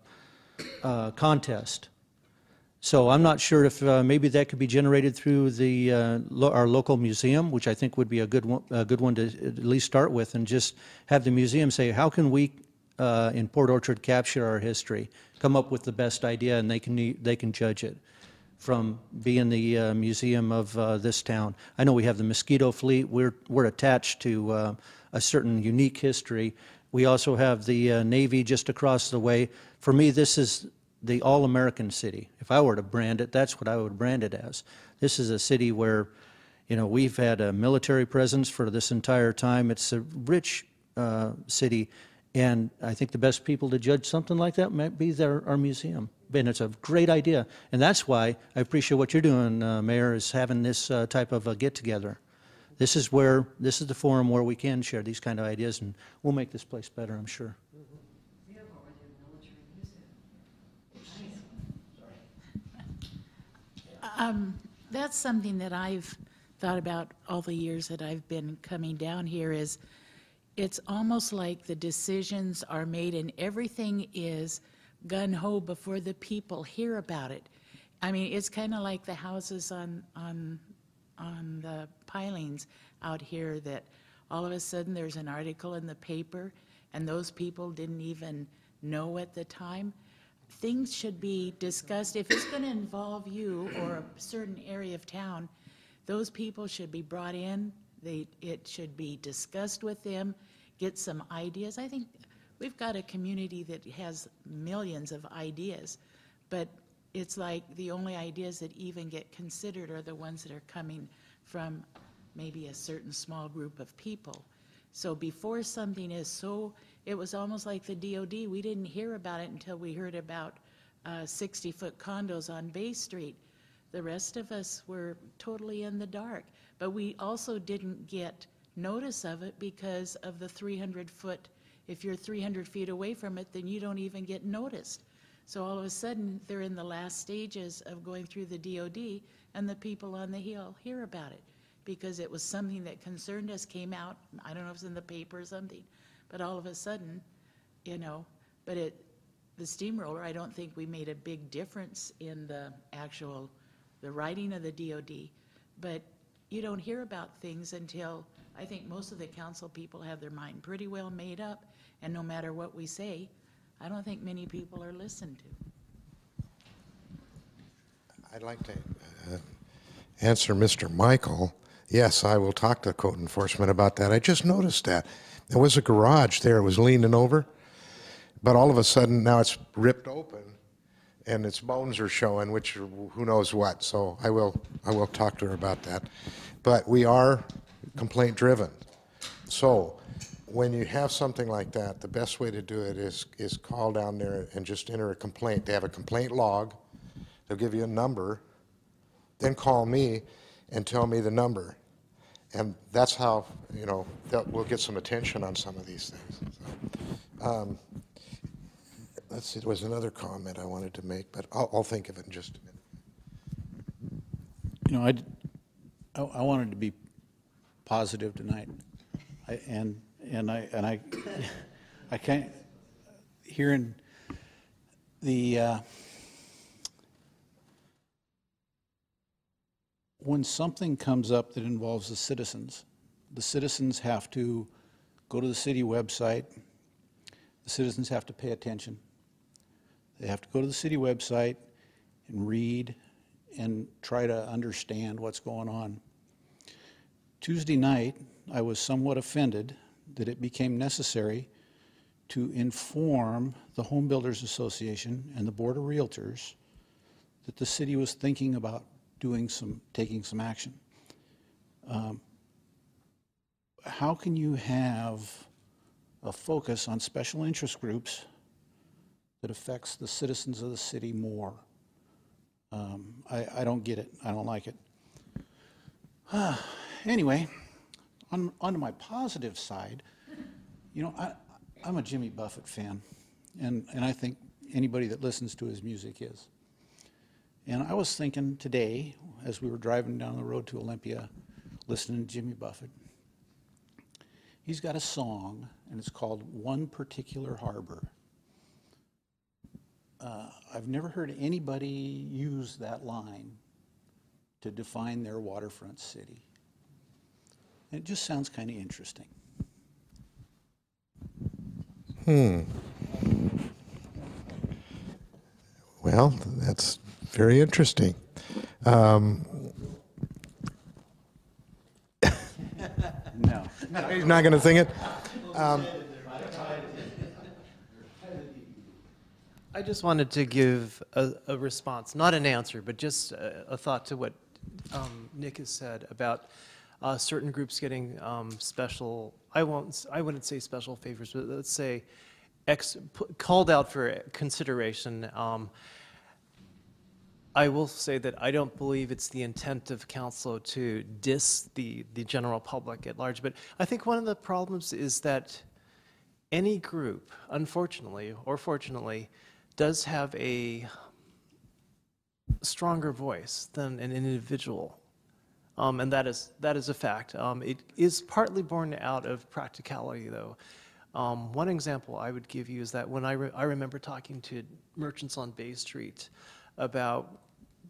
contest. So I'm not sure if maybe that could be generated through our local museum, which I think would be a good one to at least start with, and just have the museum say, how can we in Port Orchard capture our history, come up with the best idea, and they can judge it from being the museum of this town. I know we have the Mosquito Fleet. We're attached to a certain unique history. We also have the Navy just across the way. For me, this is the all-American city. If I were to brand it, that's what I would brand it as. This is a city where, you know, we've had a military presence for this entire time. It's a rich city, and I think the best people to judge something like that might be our museum. And it's a great idea, and that's why I appreciate what you're doing, Mayor, is having this type of a get-together. This is the forum where we can share these kind of ideas, and we'll make this place better, I'm sure. That's something that I've thought about all the years that I've been coming down here is it's almost like the decisions are made and everything is gun-ho before the people hear about it. I mean, it's kind of like the houses on the pilings out here that all of a sudden there's an article in the paper and those people didn't even know at the time. Things should be discussed. If it's going to involve you or a certain area of town, those people should be brought in. It should be discussed with them, get some ideas. I think we've got a community that has millions of ideas, but it's like the only ideas that even get considered are the ones that are coming from maybe a certain small group of people. So before something is so, it was almost like the DOD. We didn't hear about it until we heard about 60-foot condos on Bay Street. The rest of us were totally in the dark. But we also didn't get notice of it because of the 300-foot. If you're 300 feet away from it, then you don't even get noticed. So all of a sudden, they're in the last stages of going through the DOD, and the people on the hill hear about it because it was something that concerned us, came out, I don't know if it's in the paper or something, but all of a sudden, you know, but the steamroller, I don't think we made a big difference in the writing of the DOD, but you don't hear about things until, I think most of the council people have their mind pretty well made up, and no matter what we say, I don't think many people are listened to. I'd like to answer Mr. Michael. Yes, I will talk to code enforcement about that. I just noticed that. There was a garage there. It was leaning over, but all of a sudden now it's ripped open and its bones are showing, which are who knows what. So I will talk to her about that. But we are complaint driven. So when you have something like that, the best way to do it is call down there and just enter a complaint. They have a complaint log. They'll give you a number. Then call me and tell me the number. And that's how, you know, we'll get some attention on some of these things. So, let's see, there was another comment I wanted to make, but I'll think of it in just a minute. You know, I wanted to be positive tonight, and I can't, hearing the when something comes up that involves the citizens have to go to the city website. The citizens have to pay attention. They have to go to the city website and read and try to understand what's going on. Tuesday night, I was somewhat offended that it became necessary to inform the Home Builders Association and the Board of Realtors that the city was thinking about taking some action. How can you have a focus on special interest groups that affects the citizens of the city more? I don't get it. I don't like it. Anyway, on to my positive side, you know, I'm a Jimmy Buffett fan, and I think anybody that listens to his music is. And I was thinking today, as we were driving down the road to Olympia, listening to Jimmy Buffett, he's got a song, and it's called One Particular Harbor. I've never heard anybody use that line to define their waterfront city. And it just sounds kind of interesting. Well, that's very interesting. No. He's not going to sing it? I just wanted to give a response, not an answer, but just a thought to what Nick has said about certain groups getting special, I wouldn't say special favors, but let's say called out for consideration. I will say that I don't believe it's the intent of council to diss the general public at large, but I think one of the problems is that any group, unfortunately or fortunately, does have a stronger voice than an individual, and that is a fact. It is partly born out of practicality, though. One example I would give you is that when I remember talking to merchants on Bay Street about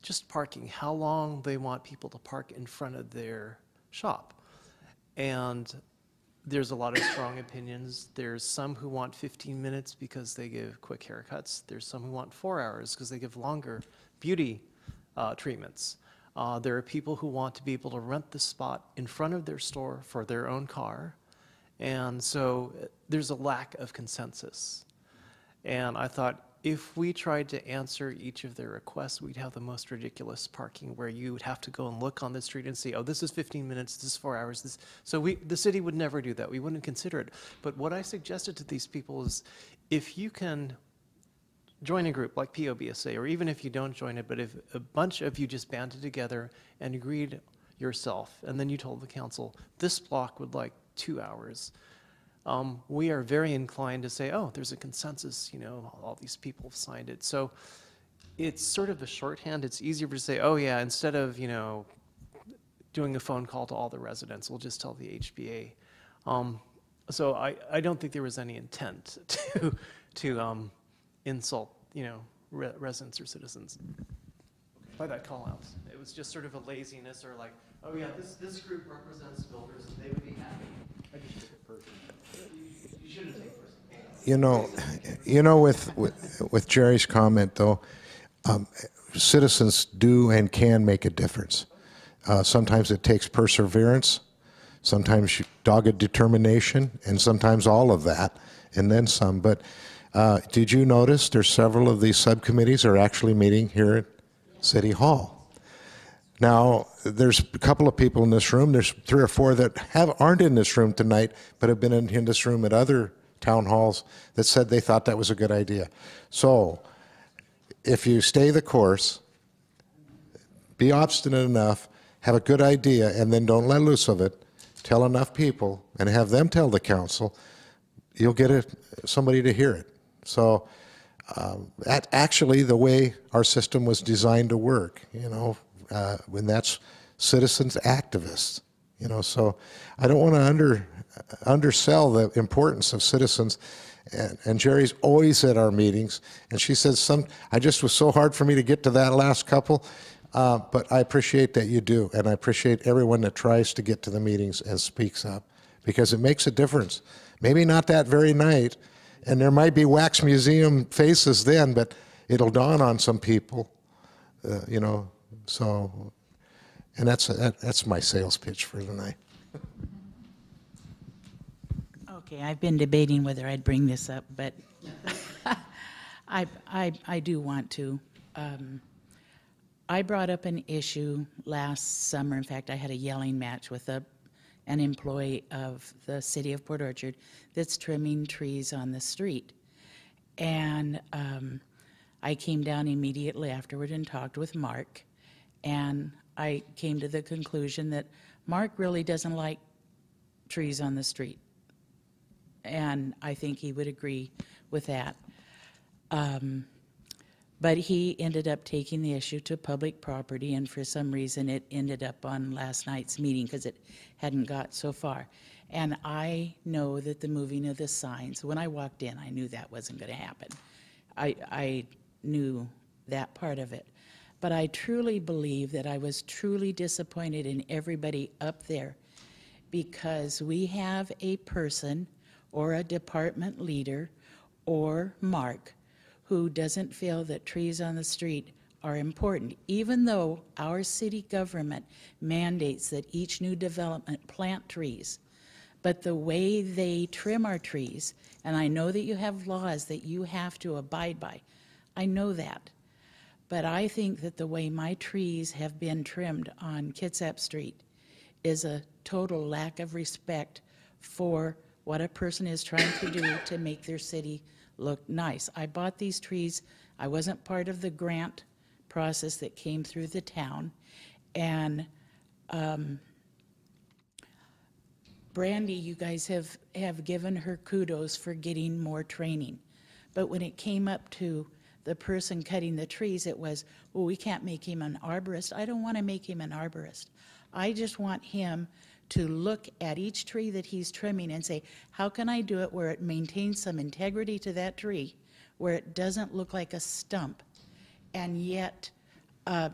just parking, how long they want people to park in front of their shop. And there's a lot of strong opinions. There's some who want 15 minutes because they give quick haircuts. There's some who want 4 hours because they give longer beauty treatments. There are people who want to be able to rent the spot in front of their store for their own car. And so there's a lack of consensus. And I thought, if we tried to answer each of their requests, we'd have the most ridiculous parking where you would have to go and look on the street and see, oh, this is 15 minutes, this is 4 hours. So the city would never do that. We wouldn't consider it. But what I suggested to these people is, if you can join a group like POBSA, or even if you don't join it, but if a bunch of you just banded together and agreed yourself, and then you told the council, this block would like 2 hours, we are very inclined to say, oh, there's a consensus, all these people have signed it. So it's sort of a shorthand. It's easier to say, oh yeah, instead of, doing a phone call to all the residents, we'll just tell the HBA. So I don't think there was any intent to insult, residents or citizens by that call out. It was just sort of a laziness, or like, oh yeah, this group represents builders and they would be happy. I just took it personally. You shouldn't take it personally. With Jerry's comment though, citizens do and can make a difference. Sometimes it takes perseverance, sometimes dogged determination, and sometimes all of that, and then some. But did you notice there's several of these subcommittees are actually meeting here at City Hall? Now, there's a couple of people in this room, there's 3 or 4 that aren't in this room tonight, but have been in this room at other town halls that said they thought that was a good idea. So, if you stay the course, be obstinate enough, have a good idea, and then don't let loose of it, tell enough people, and have them tell the council, you'll get somebody to hear it. So, that's actually the way our system was designed to work, when that's citizens activists, so I don't want to undersell the importance of citizens. And Jerry's always at our meetings, and she says I just was so hard for me to get to that last couple, but I appreciate that you do, and I appreciate everyone that tries to get to the meetings and speaks up, because it makes a difference. Maybe not that very night, and there might be wax museum faces then, but it'll dawn on some people, so, and that's my sales pitch for tonight. Okay, I've been debating whether I'd bring this up, but I do want to. I brought up an issue last summer. In fact, I had a yelling match with an employee of the city of Port Orchard that's trimming trees on the street. And I came down immediately afterward and talked with Mark, and I came to the conclusion that Mark really doesn't like trees on the street. And I think he would agree with that. But he ended up taking the issue to public property, and for some reason it ended up on last night's meeting because it hadn't got so far. And I know that the moving of the signs, when I walked in, I knew that wasn't going to happen. I knew that part of it. But I truly believe that I was truly disappointed in everybody up there, because we have a person or a department leader or Mark who doesn't feel that trees on the street are important, even though our city government mandates that each new development plant trees. But the way they trim our trees, and I know that you have laws that you have to abide by, I know that. But I think that the way my trees have been trimmed on Kitsap Street is a total lack of respect for what a person is trying to do to make their city look nice. I bought these trees. I wasn't part of the grant process that came through the town. And Brandy, you guys have given her kudos for getting more training. But when it came up to the person cutting the trees, it was, well, we can't make him an arborist. I don't want to make him an arborist. I just want him to look at each tree that he's trimming and say, how can I do it where it maintains some integrity to that tree, where it doesn't look like a stump, and yet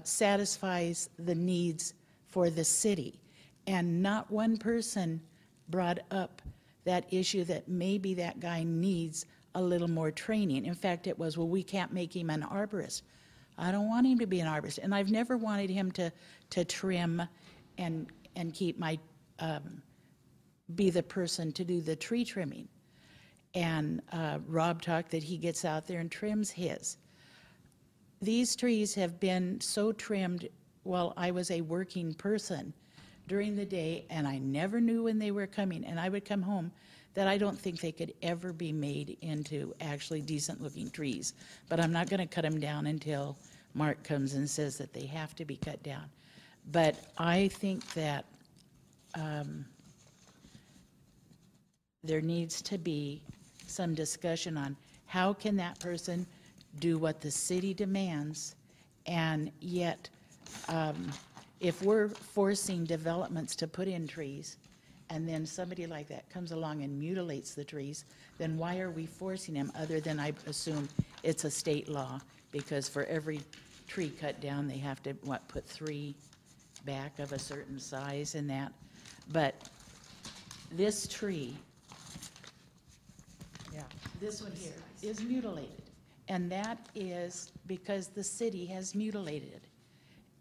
satisfies the needs for the city. And not one person brought up that issue that maybe that guy needs a little more training. In fact, it was, well, we can't make him an arborist. I don't want him to be an arborist. And I've never wanted him to trim and keep my, be the person to do the tree trimming. And Rob talked that he gets out there and trims his. These trees have been so trimmed while I was a working person during the day, and I never knew when they were coming, and I would come home, that I don't think they could ever be made into actually decent-looking trees. But I'm not going to cut them down until Mark comes and says that they have to be cut down. But I think that there needs to be some discussion on how can that person do what the city demands, and yet if we're forcing developments to put in trees, and then somebody like that comes along and mutilates the trees, then why are we forcing them, other than I assume it's a state law, because for every tree cut down, they have to, what, put 3 back of a certain size and that. But this tree, yeah, this one here, is mutilated. And that is because the city has mutilated it.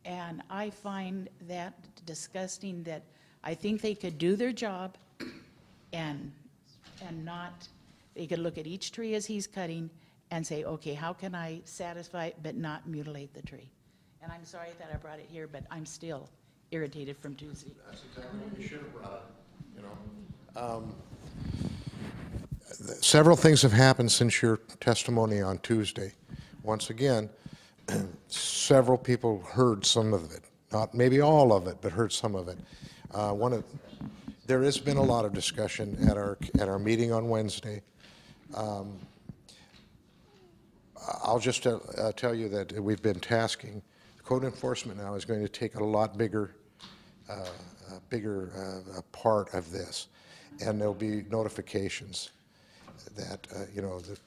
And I find that disgusting, that I think they could do their job and not, they could look at each tree as he's cutting and say, okay, how can I satisfy it but not mutilate the tree? And I'm sorry that I brought it here, but I'm still irritated from Tuesday. That's exactly what you should have brought up, you know. Several things have happened since your testimony on Tuesday. Once again, several people heard some of it, not maybe all of it, but heard some of it. There has been a lot of discussion at our meeting on Wednesday. I'll just tell you that we've been tasking. Code enforcement now is going to take a lot bigger part of this, and there'll be notifications that you know that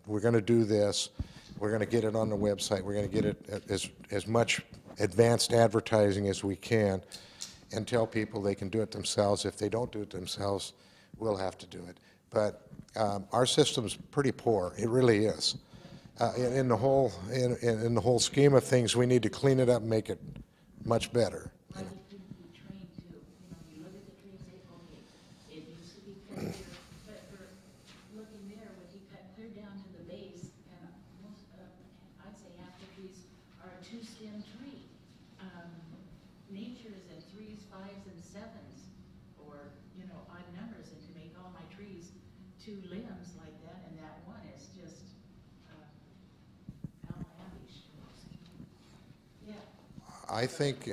we're going to do this. We're going to get it on the website. We're going to get it as much advanced advertising as we can, and tell people they can do it themselves. If they don't do it themselves, we'll have to do it. But our system's pretty poor. It really is. In the whole scheme of things, we need to clean it up and make it much better. I think,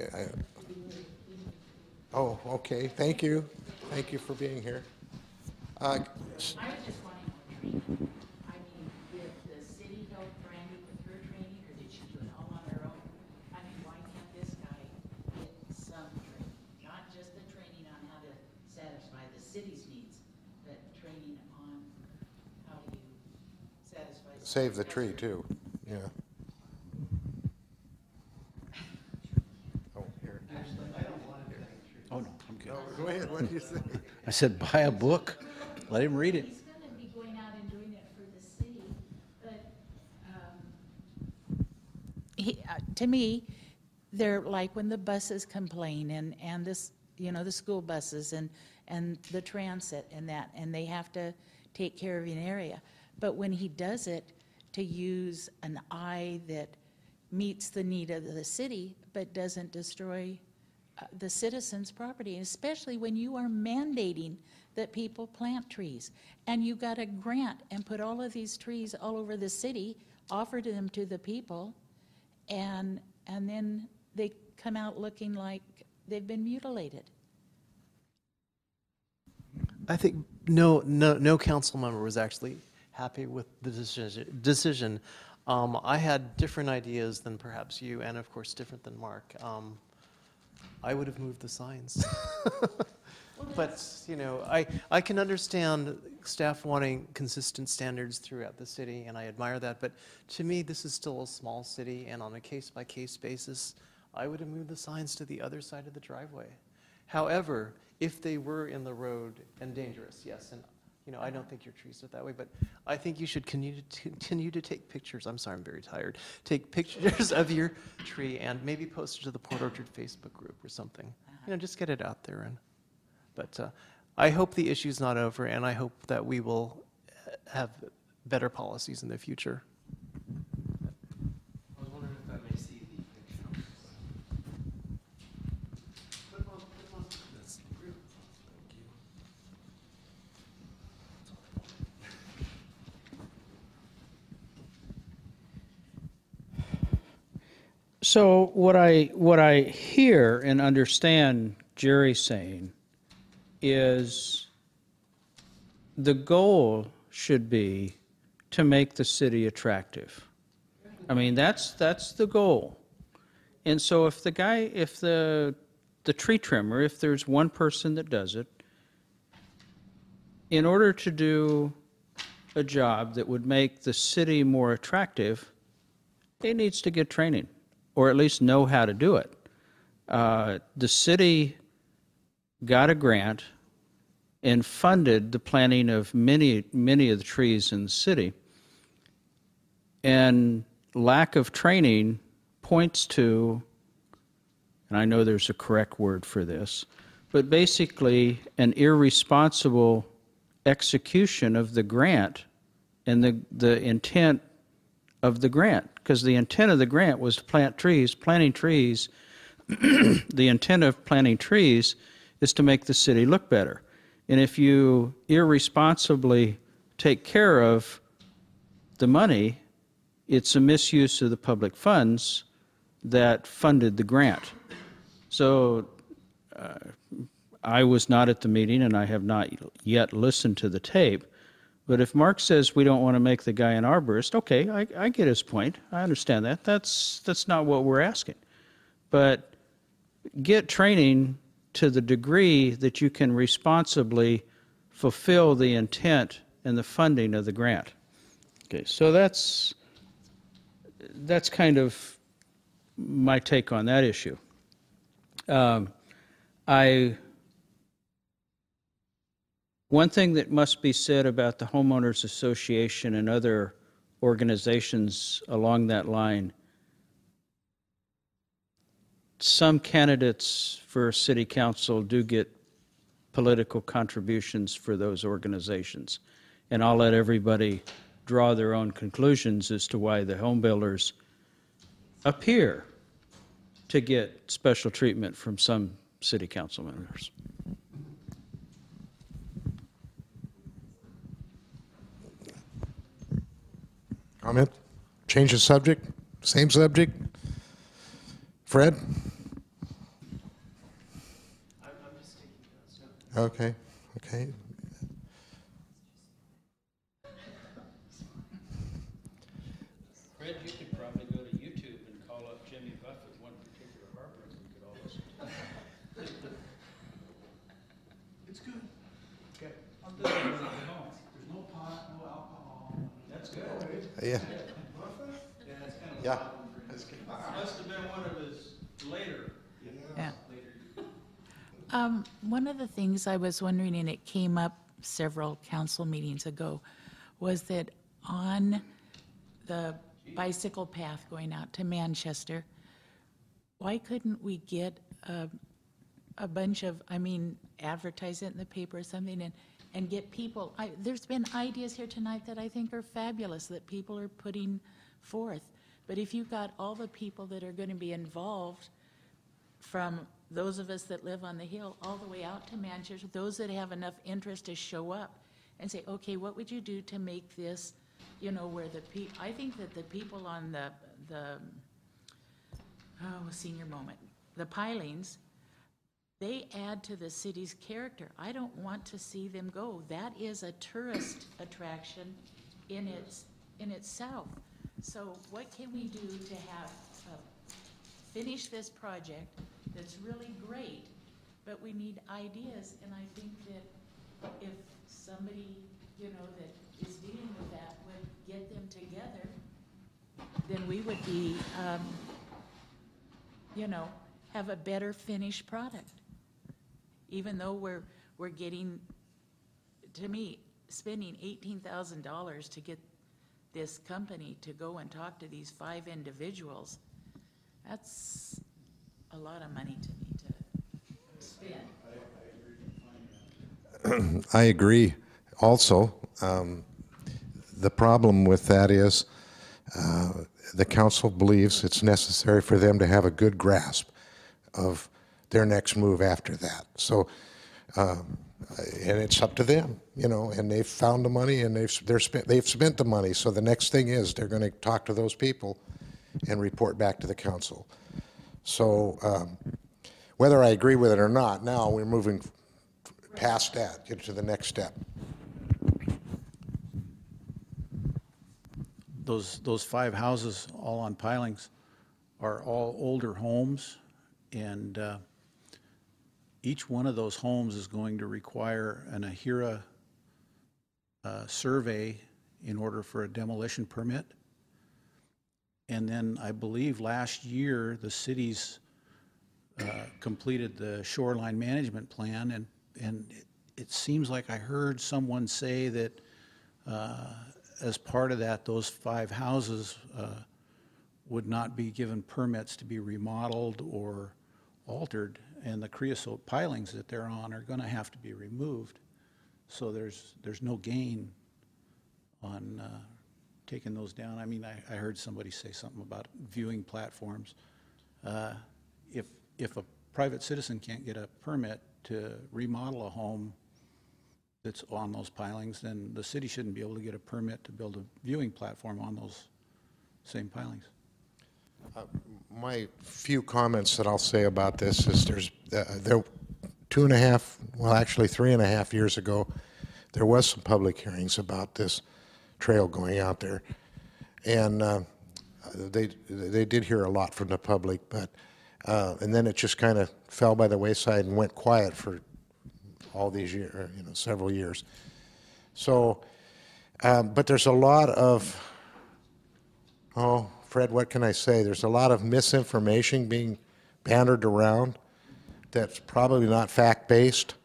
oh, okay, thank you. Thank you for being here. I was just wanting more training. I mean, did the city help Brandy with her training, or did she do it all on her own? I mean, why can't this guy get some training? Not just the training on how to satisfy the city's needs, but training on how do you satisfy. Save the tree, too, yeah. Oh, no, I'm good. Go ahead, what do you think? I said, buy a book, let him read it. He's going to be going out and doing it for the city, but to me, they're like when the buses complain and this, you know, the school buses and the transit and that, and they have to take care of an area. But when he does it, to use an eye that meets the need of the city, but doesn't destroy the citizens' property, especially when you are mandating that people plant trees. And you got a grant and put all of these trees all over the city, offered them to the people, and then they come out looking like they've been mutilated. I think no council member was actually happy with the decision. I had different ideas than perhaps you, and of course different than Mark. I would have moved the signs. But, you know, I can understand staff wanting consistent standards throughout the city, and I admire that. But to me, this is still a small city, and on a case-by-case basis, I would have moved the signs to the other side of the driveway. However, if they were in the road and dangerous, yes, and you know, I don't think your trees are that way, but I think you should continue to take pictures. I'm sorry, I'm very tired. Take pictures of your tree and maybe post it to the Port Orchard Facebook group or something. You know, just get it out there. But I hope the issue's not over, and I hope that we will have better policies in the future. I was wondering if I may see the picture. Put them on. That's great. Thank you. So what I hear and understand Jerry saying is the goal should be to make the city attractive. I mean, that's the goal. And so if the tree trimmer, if there's one person that does it, in order to do a job that would make the city more attractive, it needs to get training, or at least know how to do it. The city got a grant and funded the planting of many of the trees in the city. And lack of training points to, and I know there's a correct word for this, but basically an irresponsible execution of the grant and the intent of the grant. Because the intent of the grant was to plant trees. Planting trees, the intent of planting trees is to make the city look better. And if you irresponsibly take care of the money, it's a misuse of the public funds that funded the grant. So I was not at the meeting, and I have not yet listened to the tape. But if Mark says we don't want to make the guy an arborist, okay, I get his point. I understand that. That's not what we're asking. But get training to the degree that you can responsibly fulfill the intent and the funding of the grant. Okay, so that's kind of my take on that issue. One thing that must be said about the Homeowners Association and other organizations along that line, some candidates for city council do get political contributions for those organizations. And I'll let everybody draw their own conclusions as to why the home builders appear to get special treatment from some city council members. Comment? Change the subject? Same subject? Fred? I'm just taking notes. Okay, okay. Fred, you could probably go to YouTube and call up Jimmy Buffett, one particular arborist we could all listen to. It's good. Okay. There's no pot, no alcohol. That's good. Yeah. Yeah. Must have been one of his later. Yeah. One of the things I was wondering, and it came up several council meetings ago, was that on the bicycle path going out to Manchester, why couldn't we get a bunch of, I mean, advertise it in the paper or something and get people, there's been ideas here tonight that I think are fabulous that people are putting forth. But if you've got all the people that are going to be involved, from those of us that live on the hill all the way out to Manchester, those that have enough interest to show up and say, okay, what would you do to make this, you know, where the people, I think that the people on the senior moment, the pilings, they add to the city's character. I don't want to see them go. That is a tourist attraction in itself. So what can we do to have finish this project that's really great, but we need ideas, and I think that if somebody, you know, that is dealing with that would get them together, then we would be, you know, have a better finished product. Even though we're getting, to me, spending $18,000 to get this company to go and talk to these 5 individuals, that's a lot of money to me to spend. I agree also. The problem with that is the council believes it's necessary for them to have a good grasp of their next move after that. So, and it's up to them, you know, and they've found the money and they've spent the money. So the next thing is they're going to talk to those people and report back to the council. So whether I agree with it or not, now we're moving past that, get to the next step. Those 5 houses all on pilings are all older homes, and each one of those homes is going to require an AHIRA survey in order for a demolition permit. And then I believe last year the cities completed the shoreline management plan, and it seems like I heard someone say that as part of that, those 5 houses would not be given permits to be remodeled or altered, and the creosote pilings that they're on are going to have to be removed. So there's no gain on taking those down. I mean, I heard somebody say something about viewing platforms. If a private citizen can't get a permit to remodel a home that's on those pilings, then the city shouldn't be able to get a permit to build a viewing platform on those same pilings. My few comments that I'll say about this is there 2.5, well actually 3.5 years ago, there was some public hearings about this trail going out there, and they did hear a lot from the public, but and then it just kind of fell by the wayside and went quiet for all these years, you know, several years. So, but there's a lot of, oh, Fred, what can I say? There's a lot of misinformation being bandied around that's probably not fact-based,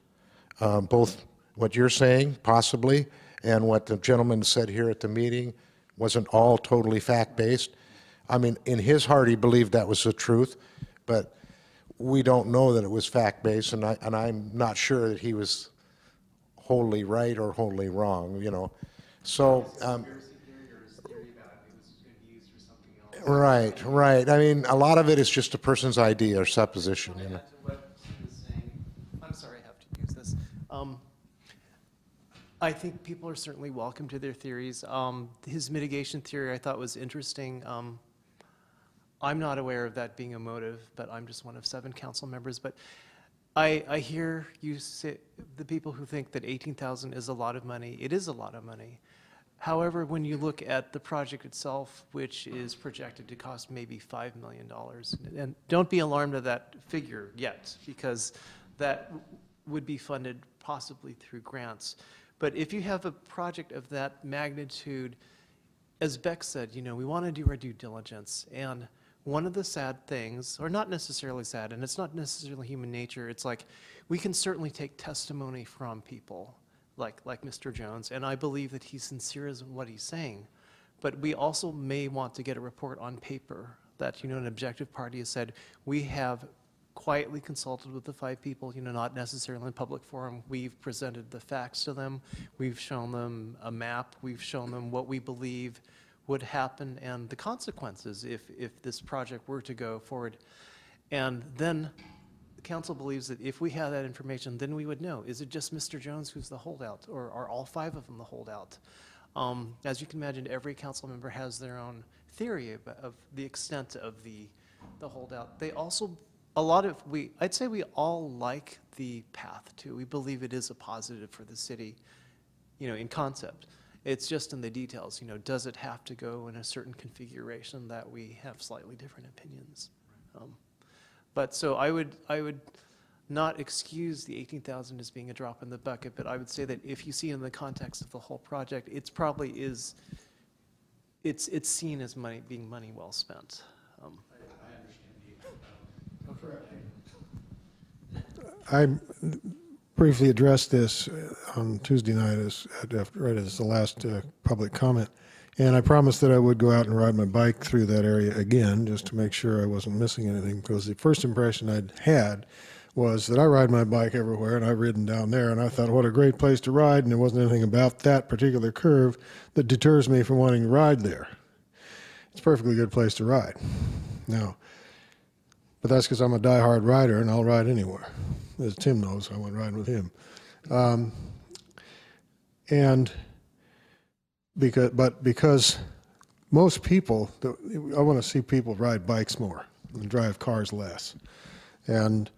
both what you're saying, possibly, and what the gentleman said here at the meeting wasn't all totally fact-based. I mean, in his heart, he believed that was the truth, but we don't know that it was fact-based, and I'm not sure that he was wholly right or wholly wrong, you know. So, right, right. I mean, a lot of it is just a person's idea or supposition, you know. I'm sorry, I have to use this. I think people are certainly welcome to their theories. His mitigation theory I thought was interesting. I'm not aware of that being a motive, but I'm just one of 7 council members. But I hear you say, the people who think that $18,000 is a lot of money. It is a lot of money. However, when you look at the project itself, which is projected to cost maybe $5 million, and don't be alarmed at that figure yet, because that would be funded possibly through grants. But if you have a project of that magnitude, as Beck said, you know, we want to do our due diligence. And one of the sad things, or not necessarily sad, and it's not necessarily human nature, it's like we can certainly take testimony from people like Mr. Jones, and I believe that he's sincere in what he's saying. But we also may want to get a report on paper that, you know, an objective party has said, we have quietly consulted with the 5 people, not necessarily in public forum. We've presented the facts to them. We've shown them a map. We've shown them what we believe would happen and the consequences if this project were to go forward. And then the council believes that if we have that information, then we would know, is it just Mr. Jones who's the holdout, or are all 5 of them the holdout? As you can imagine, every council member has their own theory of the extent of the holdout. They also, I'd say we all like the path too. We believe it is a positive for the city, in concept. It's just in the details, does it have to go in a certain configuration that we have slightly different opinions? But so I would not excuse the 18,000 as being a drop in the bucket, but I would say that if you see in the context of the whole project, it's probably it's seen as being money well spent. I briefly addressed this on Tuesday night right as the last public comment, and I promised that I would go out and ride my bike through that area again just to make sure I wasn't missing anything, because the first impression I'd had was that I ride my bike everywhere, and I've ridden down there, and I thought, what a great place to ride, and there wasn't anything about that particular curve that deters me from wanting to ride there. It's a perfectly good place to ride. Now, but that's because I'm a diehard rider, and I'll ride anywhere. As Tim knows, I went riding with him. Because most people, I want to see people ride bikes more and drive cars less. And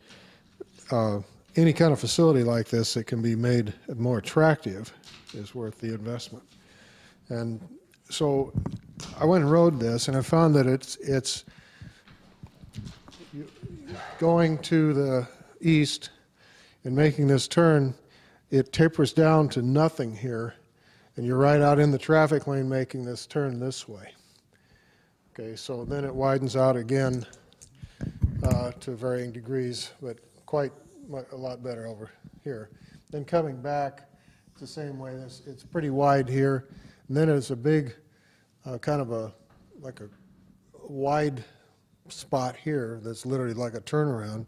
any kind of facility like this that can be made more attractive is worth the investment. And so I went and rode this, and I found that it's going to the east and making this turn, it tapers down to nothing here, and you're right out in the traffic lane making this turn this way. Okay, so then it widens out again to varying degrees, but quite a lot better over here. Then coming back, it's the same way. It's pretty wide here, and then it's a big kind of like a wide spot here that's literally like a turnaround,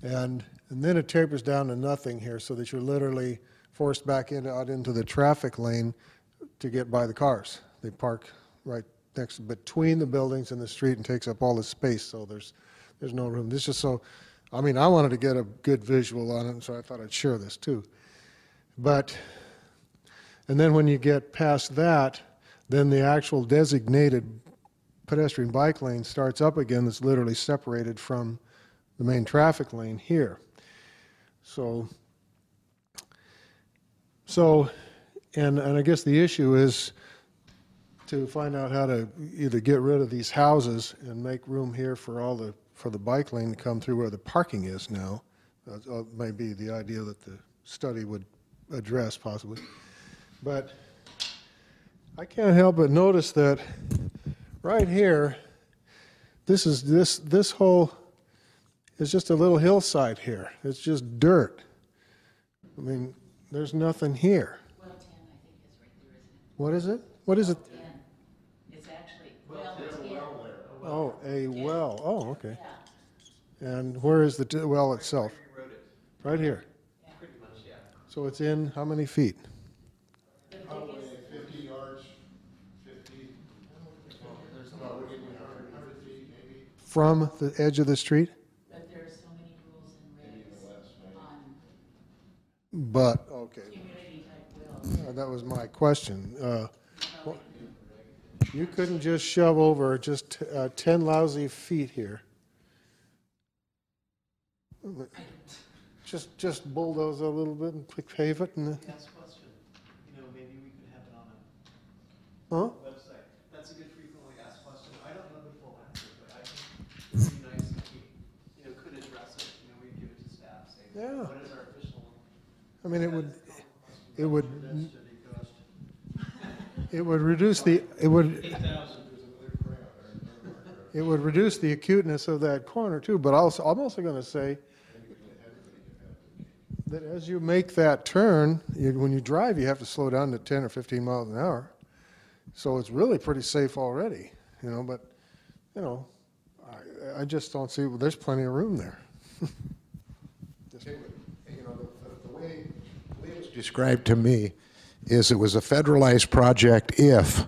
and then it tapers down to nothing here, so that you're literally forced back out into the traffic lane to get by the cars. They park right next between the buildings and the street and takes up all the space, so there's no room. This is so, I mean, I wanted to get a good visual on it, so I thought I'd share this too. But, and then when you get past that, then the actual designated pedestrian bike lane starts up again, that's literally separated from the main traffic lane here. And I guess the issue is to find out how to either get rid of these houses and make room here for the bike lane to come through where the parking is now. May be the idea that the study would address possibly. But I can't help but notice that right here, this whole is just a little hillside here. It's just dirt. I mean, there's nothing here. Well 10, I think is right there, isn't it? What is it? What is it? 10. It's actually well 10. Oh, a well. Oh, okay. And where is the well itself? Right here. Yeah. Pretty much, yeah. So it's in how many feet? Probably 50 yards, 50. There's about 100 feet maybe. From the edge of the street? But there are so many rules and regs on But, okay. community type wills. That was my question. You couldn't just shove over just 10 lousy feet here. Just bulldoze a little bit and pave it and. That's a question. Maybe we could have it on Huh? a website. That's a good frequently asked question. I don't know the full answer, but I think it would be nice if we, could address it. We give it to staff, say, Yeah. what is our official? I mean, it would reduce the, it would reduce the acuteness of that corner too, but also, I'm also going to say that as you make that turn, when you drive, you have to slow down to 10 or 15 miles an hour. So it's really pretty safe already, but, I just don't see, there's plenty of room there. You know, the way it was described to me is it was a federalized project if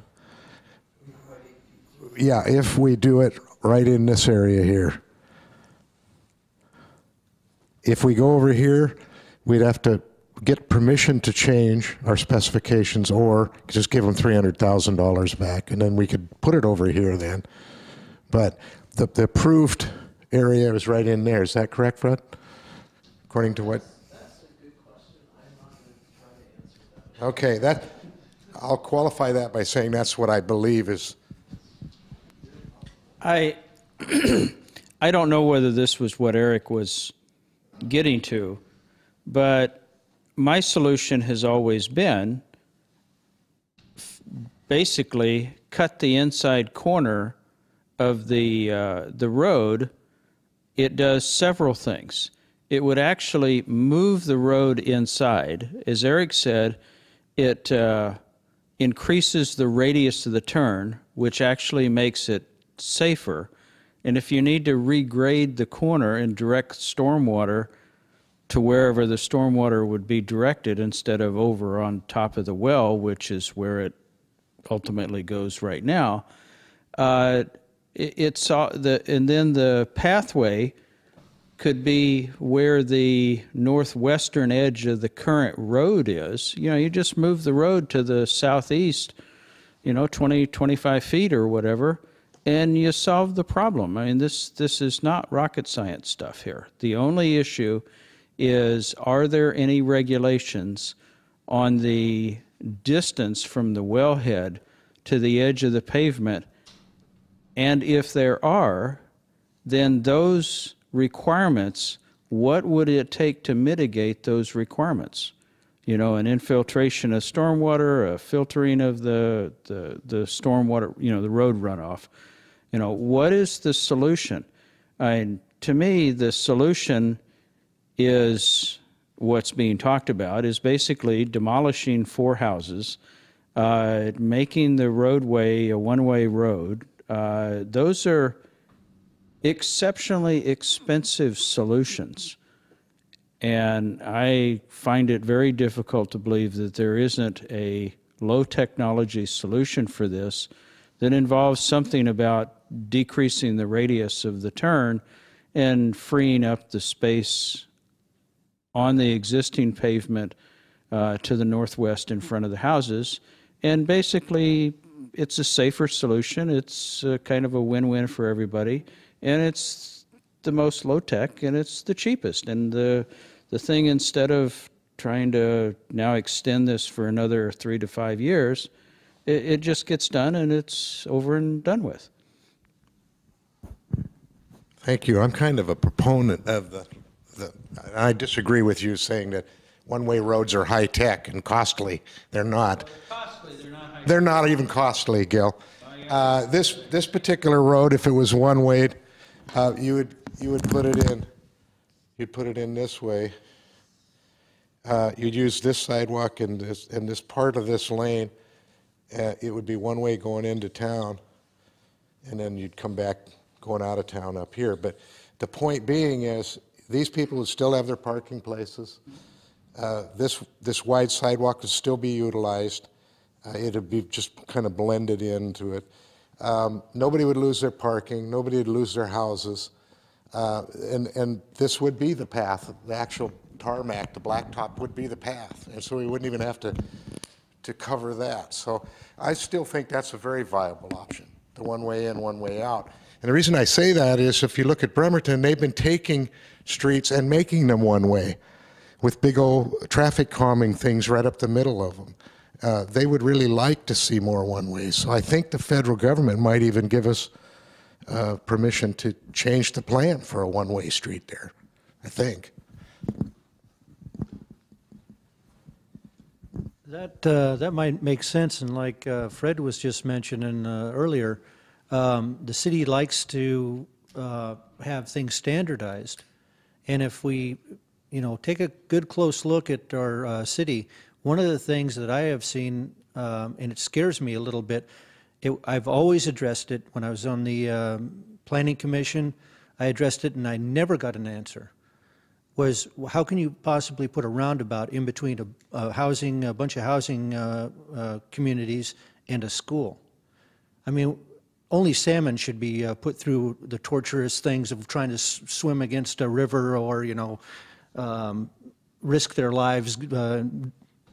we do it right in this area here. If we go over here, we'd have to get permission to change our specifications or just give them $300,000 back, and then we could put it over here then. But the approved area is right in there. Is that correct, Fred? According to what? That's a good question. I'm not going to try to answer that. Okay, I'll qualify that by saying that's what I believe is. I don't know whether this was what Eric was getting to, but my solution has always been basically cut the inside corner of the road. It does several things. It would actually move the road inside. As Eric said, it increases the radius of the turn, which actually makes it safer. And if you need to regrade the corner and direct stormwater to wherever the stormwater would be directed instead of over on top of the well, which is where it ultimately goes right now, and then the pathway could be where the northwestern edge of the current road is. You know, you just move the road to the southeast, 20, 25 feet or whatever, and you solve the problem. I mean, this is not rocket science stuff here. The only issue is, are there any regulations on the distance from the wellhead to the edge of the pavement? And if there are, then those requirements, what would it take to mitigate those requirements? An infiltration of stormwater, a filtering of the stormwater, the road runoff. What is the solution? To me, the solution is what's being talked about, is basically demolishing 4 houses, making the roadway a one-way road. Those are exceptionally expensive solutions. And I find it very difficult to believe that there isn't a low technology solution for this that involves something about decreasing the radius of the turn and freeing up the space on the existing pavement to the northwest in front of the houses. And basically, it's a safer solution. It's kind of a win-win for everybody. And it's the most low-tech, and it's the cheapest. And the thing, instead of trying to now extend this for another 3 to 5 years, it just gets done, and it's over and done with. Thank you. I'm kind of a proponent of I disagree with you saying that one-way roads are high-tech and costly. They're not. They're not even costly, Gil. This particular road, if it was one-way, you would put it in. You'd put it in this way. You'd use this sidewalk and this part of this lane. It would be one way going into town, and then you'd come back going out of town up here. But the point being is, these people would still have their parking places. This wide sidewalk would still be utilized. It'd be just kind of blended into it. Nobody would lose their parking. Nobody would lose their houses. And this would be the path. The actual tarmac, the blacktop, would be the path. And so we wouldn't even have to cover that. So I still think that's a very viable option, the one way in, one way out. And the reason I say that is, if you look at Bremerton, they've been taking streets and making them one way with big old traffic calming things right up the middle of them. They would really like to see more one ways. So I think the federal government might even give us permission to change the plan for a one-way street there, I think. That might make sense, and like Fred was just mentioning earlier, the city likes to have things standardized, and if we, take a good close look at our city, one of the things that I have seen, and it scares me a little bit, I've always addressed it when I was on the Planning Commission. I addressed it, and I never got an answer. was how can you possibly put a roundabout in between a bunch of housing communities and a school? I mean, only salmon should be put through the torturous things of trying to swim against a river or, you know, risk their lives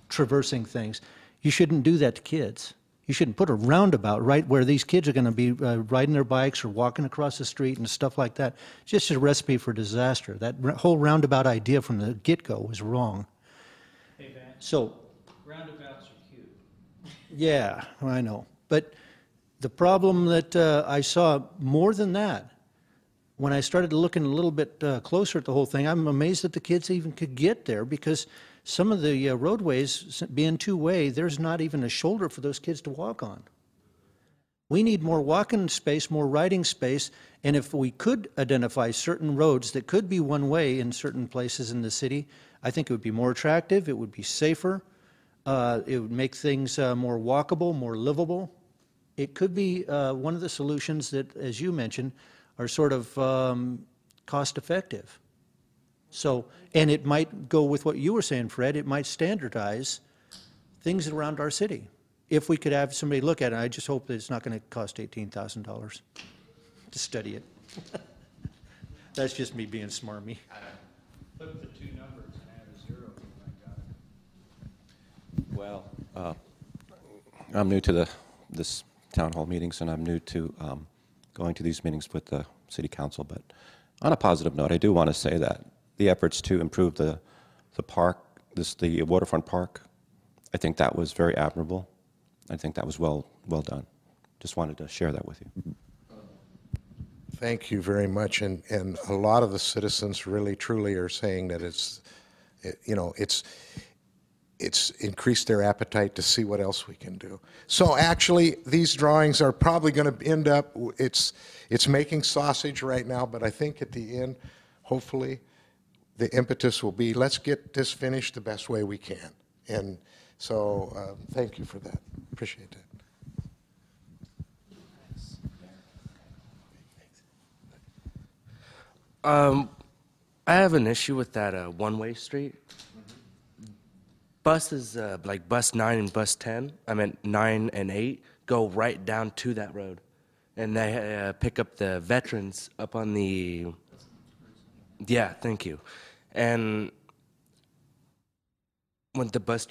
traversing things. You shouldn't do that to kids. You shouldn't put a roundabout right where these kids are going to be riding their bikes or walking across the street and stuff like that. It's just a recipe for disaster. That whole roundabout idea from the get-go was wrong. Hey, Van. So, Roundabouts are cute. yeah, I know. But the problem that I saw more than that, when I started looking a little bit closer at the whole thing, I'm amazed that the kids even could get there because some of the roadways being two-way, there's not even a shoulder for those kids to walk on. We need more walking space, more riding space, and if we could identify certain roads that could be one-way in certain places in the city, I think it would be more attractive, it would be safer, it would make things more walkable, more livable. It could be one of the solutions that, as you mentioned, are sort of cost-effective. So, and it might go with what you were saying, Fred, it might standardize things around our city. If we could have somebody look at it, I just hope that it's not going to cost $18,000 to study it. That's just me being smarmy. Flip the two numbers and add a 0 if I got it. Well, I'm new to this town hall meetings, and I'm new to going to these meetings with the city council. But on a positive note, I do want to say that the efforts to improve the park, the waterfront park, I think that was very admirable. I think that was well done. Just wanted to share that with you. Thank you very much. And a lot of the citizens really, truly are saying that it's increased their appetite to see what else we can do. So actually, these drawings are probably going to end up, it's making sausage right now, but I think at the end, hopefully, the impetus will be, let's get this finished the best way we can. And so thank you for that. Appreciate that. I have an issue with that one-way street. Buses, like bus 9 and bus 10, I meant 9 and 8, go right down to that road. And they pick up the veterans up on the, yeah, thank you. And when the bus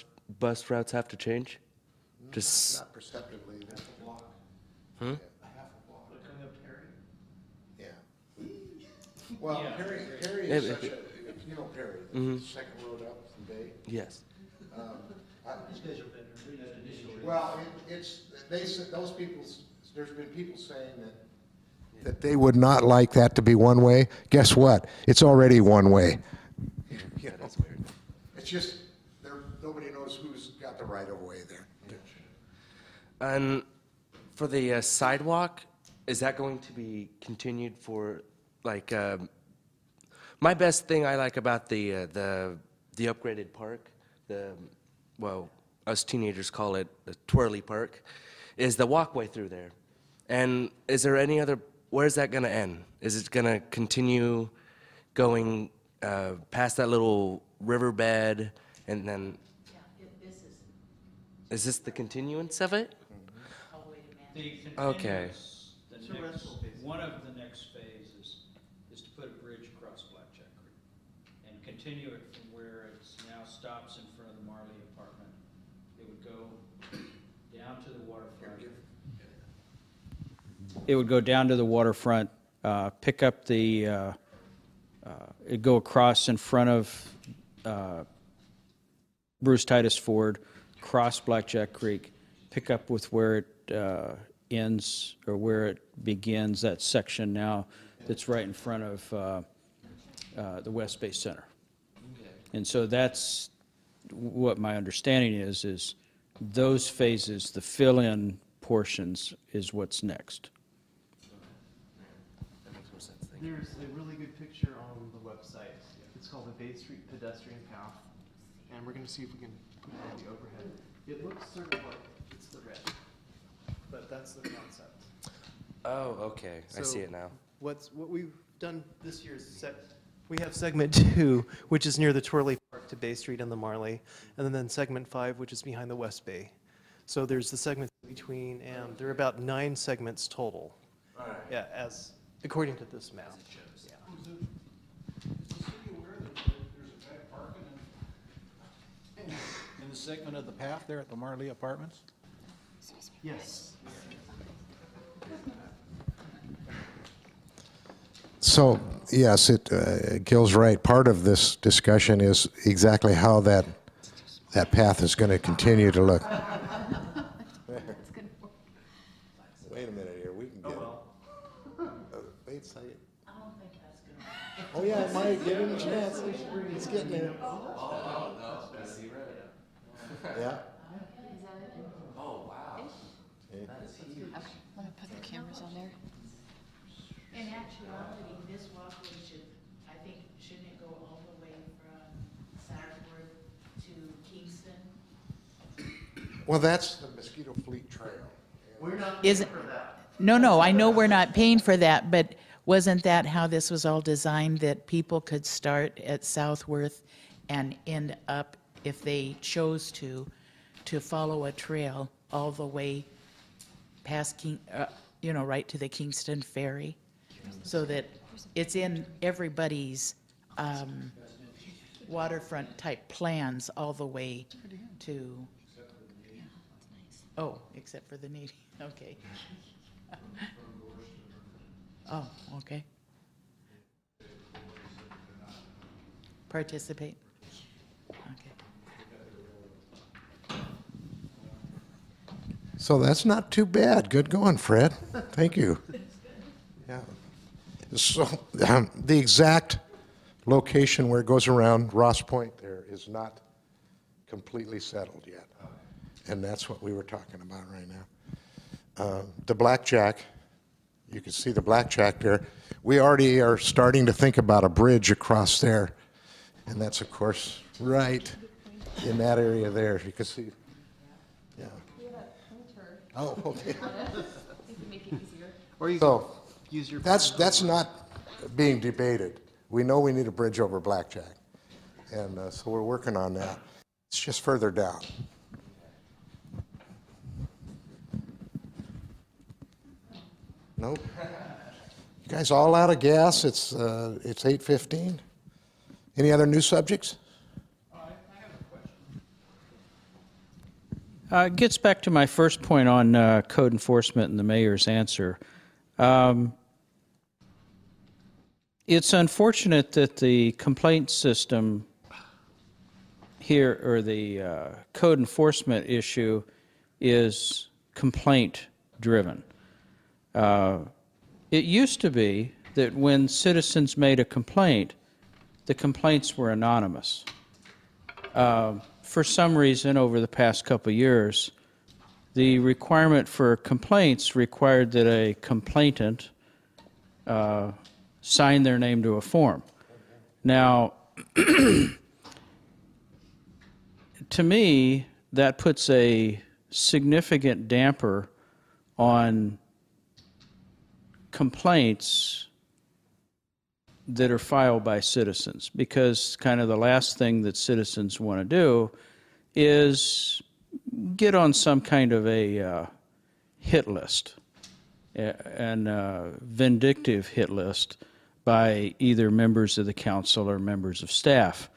routes have to change? Just Not perceptibly, half a block. Hmm? Yeah, half a block. Coming up Perry? Yeah. Well, Perry is such a, you know Perry, the second road up from Bay? Yes. Well, those people, there's been people saying that they would not like that to be one way. Guess what? It's already one way. Yeah, that's weird. It's just, nobody knows who's got the right of way there. And for the sidewalk, is that going to be continued for, like, my best thing I like about the upgraded park, well, us teenagers call it the twirly park, is the walkway through there. And is there any other, where's that going to end? Is it going to continue going past that little riverbed and then? Yeah, is this the continuance of it? The Okay. One of the next phases is to put a bridge across Blackjack Creek and continue it from where it now stops in front of the Marley apartment. It would go down to the waterfront. It would go down to the waterfront, pick up the, it'd go across in front of Bruce Titus Ford, cross Blackjack Creek, pick up with where it ends or where it begins, that section now that's right in front of the West Bay Center. And so that's what my understanding is those phases, the fill-in portions is what's next. There's a really good picture on the website. It's called the Bay Street Pedestrian Path. And we're going to see if we can put it on the overhead. It looks sort of like it's the red, but that's the concept. Oh, okay. I see it now. What we've done this year is set We have segment 2, which is near the Twirly Park to Bay Street and the Marley, and then segment 5, which is behind the West Bay. So there's the segments between, and there are about 9 segments total. Yeah, as according to this map. Yeah. In the segment of the path there at the Marley Apartments? Yes. So, yes, Gil's right. Part of this discussion is exactly how that path is going to continue to look. Wait a minute here. We can get wait a second. I don't think that's going to. Oh, yeah, it might. Give him a chance. He's getting there. Yeah. Oh, wow. Okay. Let me put the cameras on there. In actuality, this walkway should, I think, shouldn't it go all the way from Southworth to Kingston? Well, that's the Mosquito Fleet Trail. We're not Isn't, for that. No, I know we're not paying for that, but wasn't that how this was all designed, that people could start at Southworth and end up, if they chose to follow a trail all the way past right to the Kingston Ferry, so that it's in everybody's waterfront type plans all the way to. Oh, except for the Navy. Okay. Oh, okay. Participate. Okay. So that's not too bad. Good going, Fred. Thank you. Yeah. So the exact location where it goes around Ross Point there is not completely settled yet. And that's what we were talking about right now. The Blackjack, you can see the Blackjack there. We already are starting to think about a bridge across there. And that's, of course, right in that area there. You can see. Yeah. Oh, okay. Or you So use your. that's not being debated. We know we need a bridge over Blackjack. And so we're working on that. It's just further down. Nope. You guys all out of gas? It's 8:15. Any other new subjects? It gets back to my first point on code enforcement and the mayor's answer. It's unfortunate that the complaint system here, or the code enforcement issue, is complaint driven. It used to be that when citizens made a complaint, the complaints were anonymous. For some reason, over the past couple of years, the requirement for complaints required that a complainant sign their name to a form. Now, to me, that puts a significant damper on complaints that are filed by citizens, because kind of the last thing that citizens want to do is get on some kind of a hit list, and vindictive hit list by either members of the council or members of staff.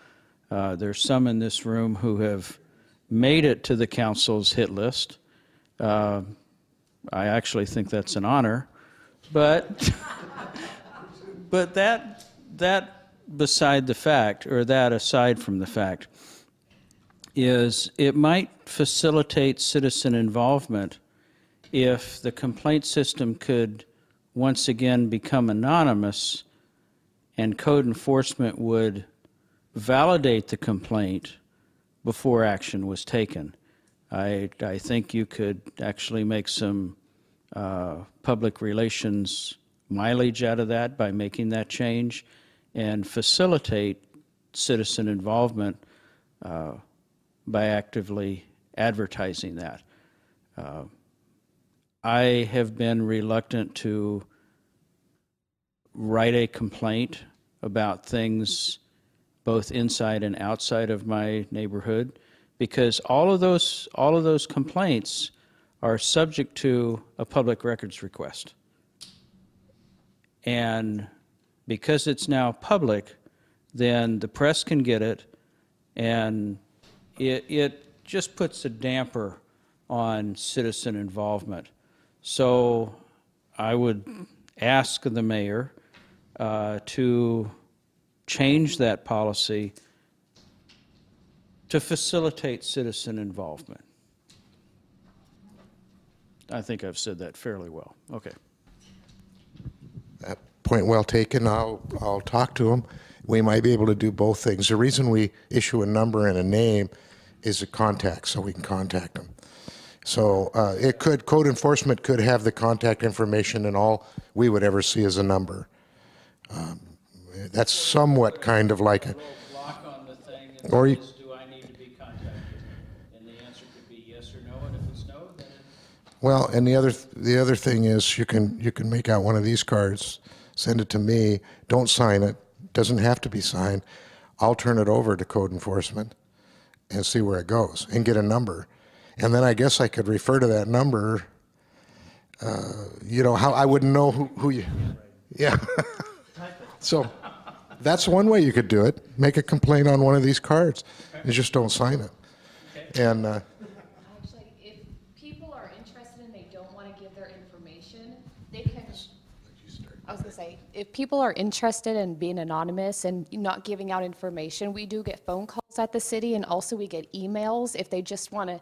There's some in this room who have made it to the council's hit list. I actually think that's an honor, but that beside the fact, or that aside from the fact, is it might facilitate citizen involvement if the complaint system could once again become anonymous, and code enforcement would validate the complaint before action was taken. I think you could actually make some public relations mileage out of that by making that change, and facilitate citizen involvement by actively advertising that. I have been reluctant to write a complaint about things both inside and outside of my neighborhood, because all of those complaints are subject to a public records request. And because it's now public, then the press can get it, and it just puts a damper on citizen involvement. So I would ask the mayor to change that policy to facilitate citizen involvement. I think I've said that fairly well. Okay. Point well taken. I'll talk to them. We might be able to do both things. The reason we issue a number and a name is a contact, so we can contact them. So code enforcement could have the contact information, and all we would ever see is a number. That's somewhat kind of like a. Block on the thing that Or says, do I need to be contacted? And the answer could be yes or no, and if it's no, then Well, and the other thing is you can make out one of these cards, send it to me. Don't sign it. Doesn't have to be signed. I'll turn it over to code enforcement and see where it goes and get a number. And then I guess I could refer to that number. How I wouldn't know who you. Yeah. So that's one way you could do it. Make a complaint on one of these cards. You just don't sign it. And Actually, if people are interested and they don't want to give their information, they can. I was going to say, if people are interested in being anonymous and not giving out information, we do get phone calls at the city, and also we get emails if they just want to.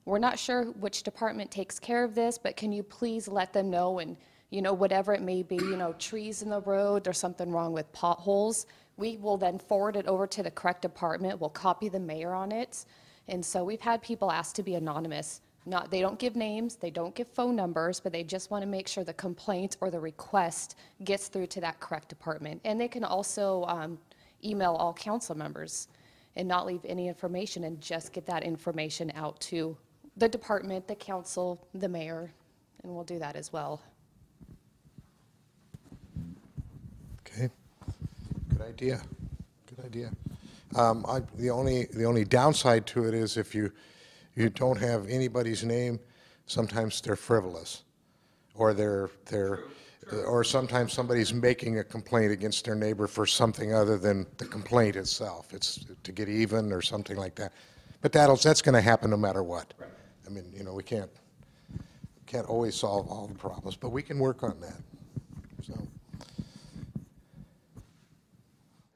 We're not sure which department takes care of this, but can you please let them know? And whatever it may be, trees in the road, there's something wrong with potholes. We will then forward it over to the correct department. We'll copy the mayor on it. And so we've had people ask to be anonymous. They don't give names, they don't give phone numbers, but they just want to make sure the complaint or the request gets through to that correct department. And they can also email all council members and not leave any information, and just get that information out to the department, the council, the mayor, and we'll do that as well. okay, good idea. Good idea. The only downside to it is if you don't have anybody's name, sometimes they're frivolous, or or sometimes somebody's making a complaint against their neighbor for something other than the complaint itself. It's to get even or something like that. But that's going to happen no matter what. Right. I mean, we can't always solve all the problems, but we can work on that. So.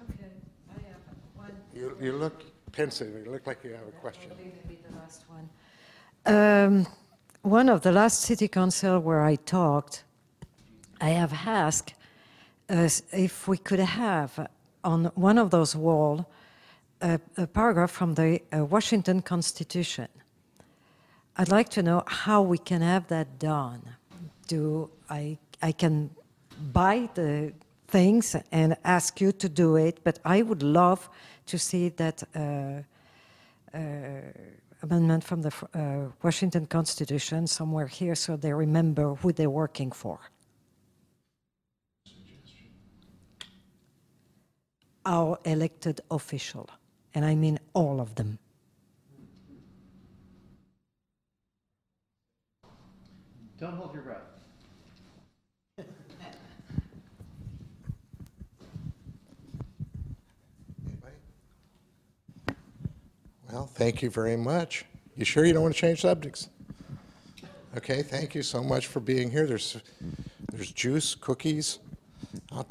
Okay, I have one. You look pensive. You look like you have a question. That will be the last one. One of the last city council where I talked, I have asked if we could have on one of those walls a paragraph from the Washington Constitution. I'd like to know how we can have that done. I can buy the things and ask you to do it, but I would love to see that amendment from the Washington Constitution somewhere here so they remember who they're working for. Our elected official, and I mean all of them. Don't hold your breath. Well, thank you very much. You sure you don't want to change subjects? Okay, thank you so much for being here. There's juice, cookies. I'll take